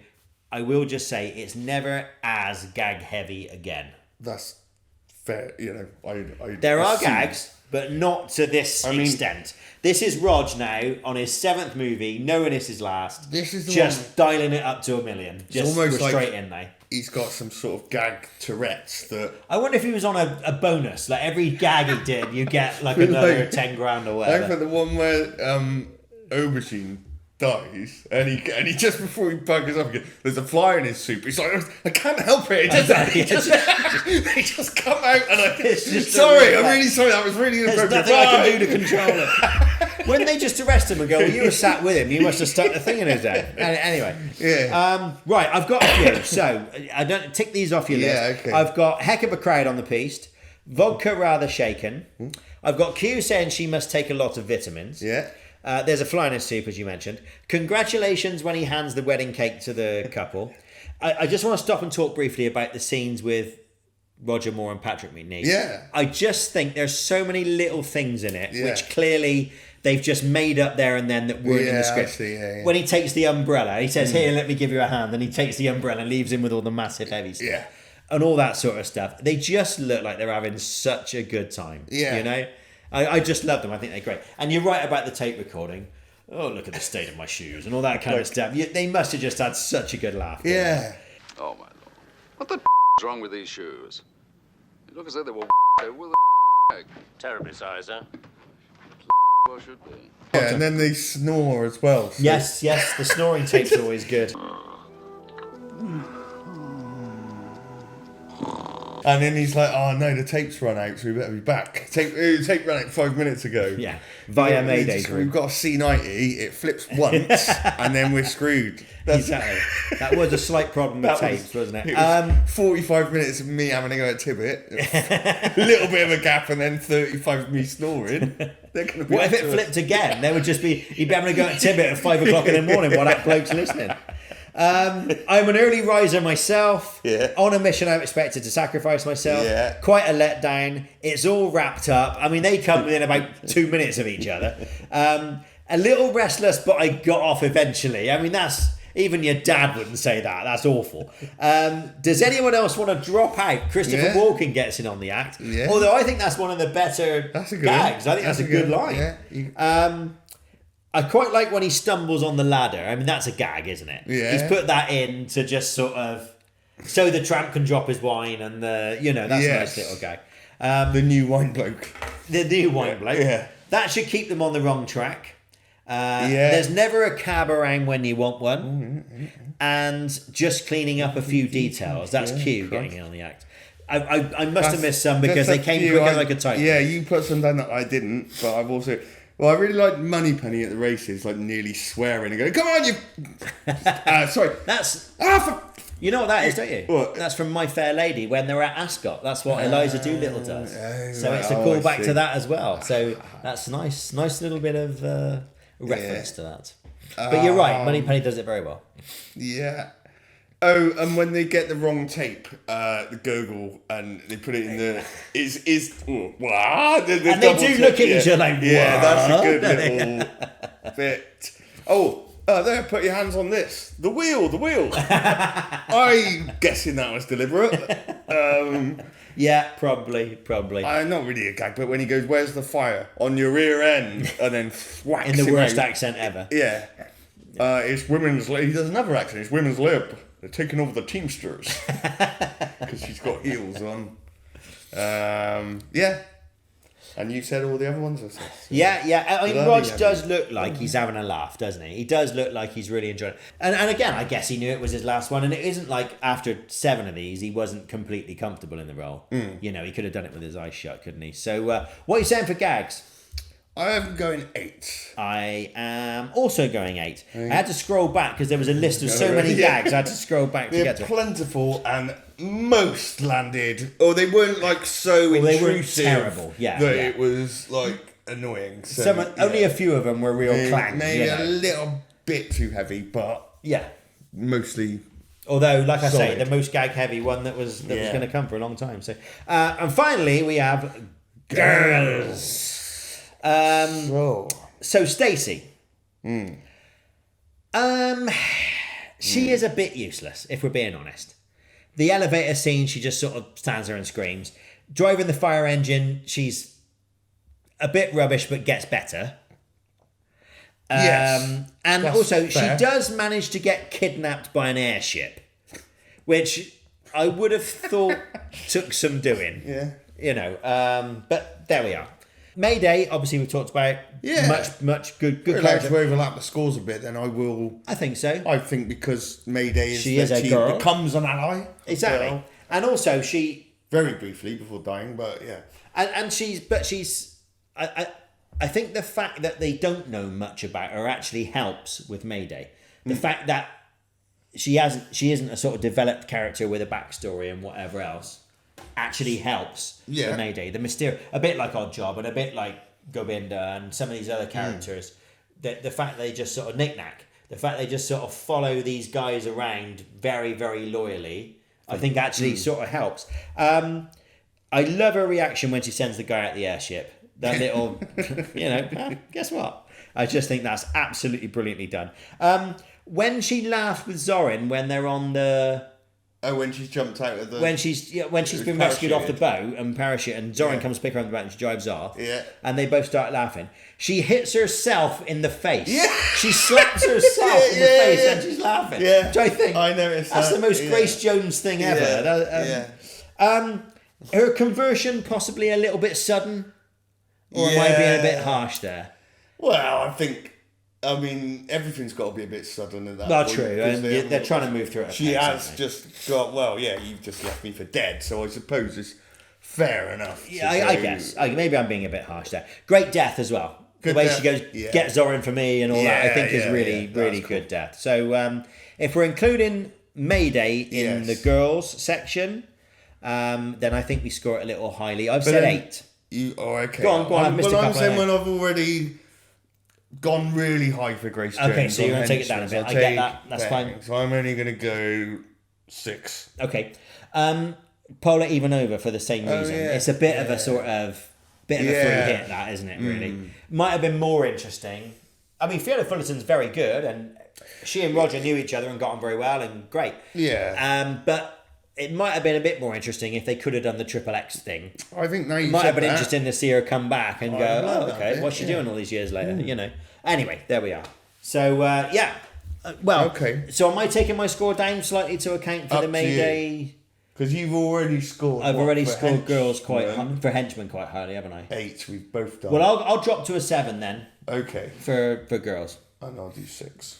I will just say it's never as gag-heavy again.
That's fair. You know, I
There are
assume.
gags, but not to this extent. This is Rog now on his 7th movie, knowing it's his last.
This is the
just dialing it up to 1 million. Just
almost
we're
like-
straight in now.
He's got some sort of gag Tourette's that.
I wonder if he was on a bonus. Like every gag he did, you get like another 10 grand or
I
whatever.
think the one where Aubergine dies, and he just before he buggers up again, there's a fly in his soup. He's like, "I can't help it. He just come out, and
It's just
sorry,
a
I'm
reflex.
really sorry. That was really
There's
inappropriate.
nothing I can
Bye."
do to control it. When they just arrest him and go, "Well, you were sat with him, you must have stuck the thing in his head." Anyway.
Yeah.
Right, I've got a few. So, I don't tick these off your list.
Yeah, okay.
I've got heck of a crowd on the piste. Vodka rather shaken. I've got Q saying she must take a lot of vitamins.
Yeah.
There's a fly in his soup, as you mentioned. Congratulations when he hands the wedding cake to the couple. I just want to stop and talk briefly about the scenes with Roger Moore and Patrick McNee.
Yeah.
I just think there's so many little things in it,
Yeah.
which clearly they've just made up there and then that weren't in the
Yeah, I
script.
see, yeah.
When he takes the umbrella, he says, "Here, let me give you a hand," and he takes the umbrella and leaves him with all the massive heavy stuff.
Yeah.
And all that sort of stuff. They just look like they're having such a good time.
Yeah.
You know? I just love them. I think they're great. And you're right about the tape recording. Oh, look at the state of my shoes and all that kind of stuff. They must have just had such a good laugh.
Yeah.
Oh, my lord. What the is wrong with these shoes? They look as though they were with a
Terribly sorry, sir.
well should be.
Yeah, and then they snore as well. So
Yes, the snoring tape's always good.
And then he's like, "Oh no, the tape's run out, so we better be back. Tape ran out 5 minutes ago."
Yeah, via Mayday.
We've got a C90. It flips once, and then we're screwed.
Exactly. That was a slight problem with tapes, wasn't it?
It was 45 minutes of me having to go at Tibbet, a little bit of a gap, and then 35 of me snoring.
What if it flipped again? There would just be you'd be having to go at Tibbet at 5 o'clock in the morning while that bloke's listening. I'm an early riser myself.
Yeah.
On a mission, I'm expected to sacrifice myself.
Yeah.
Quite a letdown. It's all wrapped up. I mean, they come within about 2 minutes of each other. A little restless, but I got off eventually. I mean, that's even your dad wouldn't say that. That's awful. Does anyone else want to drop out? Christopher Walken gets in on the act.
Yeah.
Although I think that's one of the better gags. I think that's a good line.
Yeah.
I quite like when he stumbles on the ladder. I mean, that's a gag, isn't it?
Yeah.
He's put that in to just sort of so the tramp can drop his wine and that's a nice little gag.
The new wine bloke.
The new wine bloke.
Yeah.
That should keep them on the wrong track. There's never a cab around when you want one. And just cleaning up a few details. That's Q getting in on the act. I must have missed some because they came quicker like a type.
Yeah, you put some down that I didn't, but I've also... Well, I really liked Moneypenny at the races, like nearly swearing and going, "Come on, you!" Sorry.
That's...
For...
You know what that is, don't you?
What?
That's from My Fair Lady when they're at Ascot. That's what Eliza Doolittle does. So it's a
I
callback
see.
to that as well. So that's nice little bit of reference to that. But you're right, Moneypenny does it very well.
Yeah. Oh, and when they get the wrong tape, the Gogol, and they put it in the
And they do look at each other like,
yeah, that's a
"What?"
good little bit. Oh, there, put your hands on this. The wheel. I'm guessing that was deliberate.
Yeah, probably.
Not really a gag, but when he goes, "Where's the fire?" On your rear end, and then whacks
In the
him
worst
out.
accent ever.
Yeah. It's women's... He does another accent. It's women's lib. They're taking over the Teamsters. Because she's got heels on. Yeah. And you said all the other ones?
Yeah. I mean, Rog does look like he's having a laugh, doesn't he? He does look like he's really enjoying it. And again, I guess he knew it was his last one. And it isn't like after 7 of these, he wasn't completely comfortable in the role. You know, he could have done it with his eyes shut, couldn't he? So what are you saying for gags?
I am going 8.
I am also going 8. I had to scroll back because there was a list of so many gags. I had to scroll back to
They're
get to it.
plentiful and most landed. Or they weren't like so
Well, they weren't
intrusive.
terrible, yeah.
It was like annoying. So,
Only a few of them were real clang.
Maybe
you know.
a little bit too heavy, but
Yeah.
mostly...
Although, like I say,
solid.
the most gag-heavy one that was going to come for a long time. So, and finally, we have girls. So Stacey. She is a bit useless, if we're being honest. The elevator scene, she just sort of stands there and screams. Driving the fire engine, she's a bit rubbish, but gets better.
Yes,
and
that's
also,
fair.
she does manage to get kidnapped by an airship, which I would have thought took some doing.
Yeah.
You know, but there we are. Mayday, obviously, we've talked about.
Yeah.
Much good
I'd like
character.
to overlap the scores a bit, then I will...
I think so.
I think because Mayday is
She
that
is a
she
girl.
becomes an ally.
Exactly.
Girl.
And also, she...
Very briefly before dying, but yeah.
And she's... I think the fact that they don't know much about her actually helps with Mayday. The fact that she isn't a sort of developed character with a backstory and whatever else actually helps
Yeah.
with Mayday. The mystery, a bit like Oddjob and a bit like Govinda and some of these other characters. The fact they just sort of knick-knack, the fact they just sort of follow these guys around very, very loyally, I think actually sort of helps. I love her reaction when she sends the guy out the airship. That little, guess what? I just think that's absolutely brilliantly done. When she laughed with Zorin when they're on the...
Oh, when she's jumped out of the...
When she's been rescued off the boat and parachute and Zorin comes to pick her up the boat and she drives off.
Yeah.
And they both start laughing. She hits herself in the face.
Yeah.
She slaps herself in the face and she's laughing.
Yeah.
Which I think
I noticed
that's
that.
the most
Yeah.
Grace Jones thing ever. Her conversion possibly a little bit sudden. Or am I being a bit harsh there?
Well, I think I mean, everything's got to be a bit sudden at that
Well,
point.
true.
because
And
they haven't
they're
got-
trying to move through it.
She has just got, well, yeah, you've just left me for dead, so I suppose it's fair enough. to
Yeah, I
go,
guess. Maybe I'm being a bit harsh there. Great death as well.
Good
the way
death,
she goes,
yeah.
get Zorin for me and all that, I think is
Yeah,
really,
yeah,
really
that's
good death. So if we're including Mayday in
Yes.
the girls section, then I think we score it a little highly. I've said
then-
8.
Okay.
Go on, I've missed a
Well, I'm
couple
saying
there.
when I've already gone really high for Grace Jones.
Okay, so you're
on
gonna take it down a
henchmen's,
bit.
I'll
I get
take
that. That's fine.
So I'm only going to go 6.
Okay. Polar even over for the same reason.
yeah.
It's a bit of a sort of bit of a
Yeah.
free hit, that, isn't it, really? Might have been more interesting. I mean, Fiona Fullerton's very good, and she and Roger knew each other and got on very well, and great.
Yeah.
But it might have been a bit more interesting if they could have done the Triple X thing.
I think now you
It might
said
have been
that.
interesting to see her come back and
I
go,
love
oh,
that
okay,
bit,
what's she
yeah.
doing all these years later, you know? Anyway, there we are. So, yeah. Well,
Okay.
So am I taking my score down slightly to account for
Up
the
to
Mayday?
Because you've already scored.
I've
what,
already
for
scored girls quite
henchmen?
for henchmen quite highly, haven't I?
8. We've both done.
Well, I'll drop to a 7 then
Okay.
for girls.
And I'll do 6.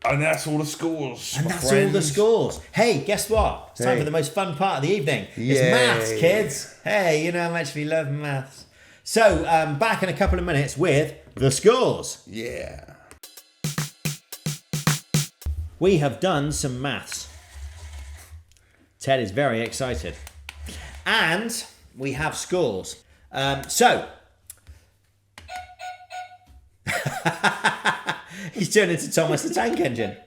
And that's all the scores.
And
my
that's all the
friends.
scores. Hey, guess what? It's time
Hey.
for the most fun part of the evening. It's
Yay.
maths, kids. Hey, you know how much we love maths. So, back in a couple of minutes with the scores.
Yeah.
We have done some maths. Ted is very excited. And we have scores. So, he's turned into Thomas the Tank Engine.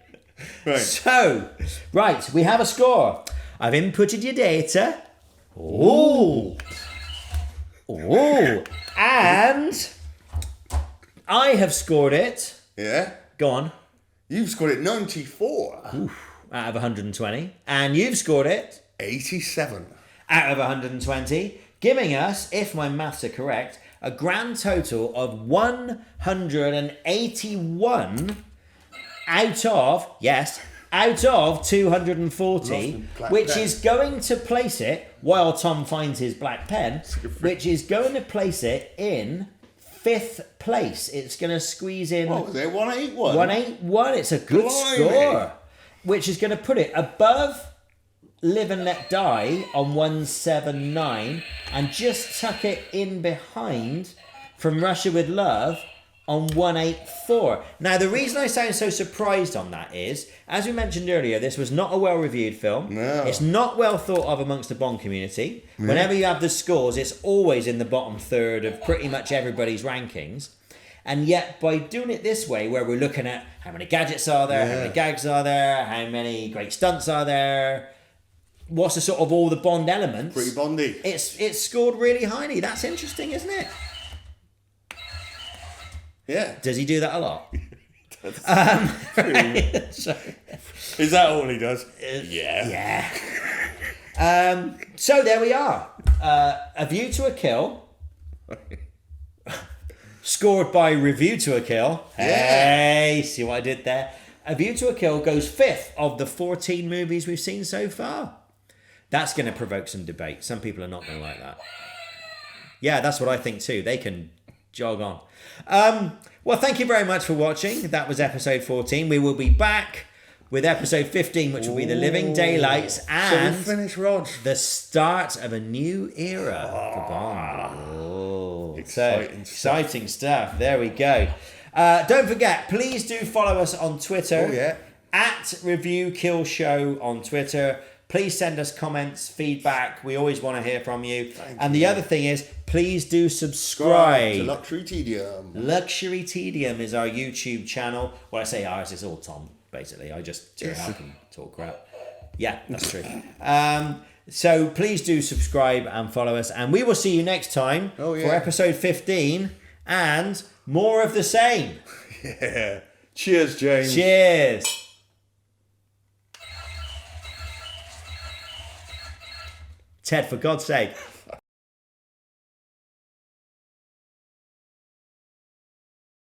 Right.
So, right, we have a score. I've inputted your data. Ooh. Ooh. And I have scored it.
Yeah.
Go on.
You've scored it 94.
Out of 120. And you've scored it
87.
out of 120, giving us, if my maths are correct, a grand total of 181 out of 240,
Black
which
pen.
is going to place it, while Tom finds his black pen, which is going to place it in 5th place. It's going to squeeze in
What was it? 181?
181. It's a good
Blimey.
score, which is going to put it above Live and Let Die on 179 and just tuck it in behind From Russia with Love on 184. Now, the reason I sound so surprised on that is, as we mentioned earlier, this was not a well-reviewed film.
No.
It's not well thought of amongst the Bond community. Whenever you have the scores, it's always in the bottom third of pretty much everybody's rankings. And yet, by doing it this way, where we're looking at how many gadgets are there, how many gags are there, how many great stunts are there, what's the sort of all the Bond elements,
Pretty Bondy.
it's scored really highly. That's interesting, isn't it?
Yeah.
Does he do that a lot? So,
Is that all he does? Yeah.
yeah. So there we are. A View to a Kill. Scored by Review to a Kill. Hey, see what I did there? A View to a Kill goes 5th of the 14 movies we've seen so far. That's going to provoke some debate. Some people are not going to like that. Yeah, that's what I think too. They can jog on. Well, thank you very much for watching. That was episode 14. We will be back with episode 15, which will be The Living Daylights and
So we finish Rog.
the start of a new era for Bond. Oh, exciting stuff. There we go. Don't forget, please do follow us on Twitter.
Oh, yeah.
At Review Kill Show on Twitter. Please send us comments, feedback. We always want to hear from you. And the other thing is, please do subscribe.
To Luxury Tedium.
Luxury Tedium is our YouTube channel. Well, I say ours, it's all Tom, basically. I just turn up and talk crap. Yeah, that's true. So please do subscribe and follow us. And we will see you next time for episode 15 and more of the same.
Yeah. Cheers, James.
Cheers. Ted, for God's sake.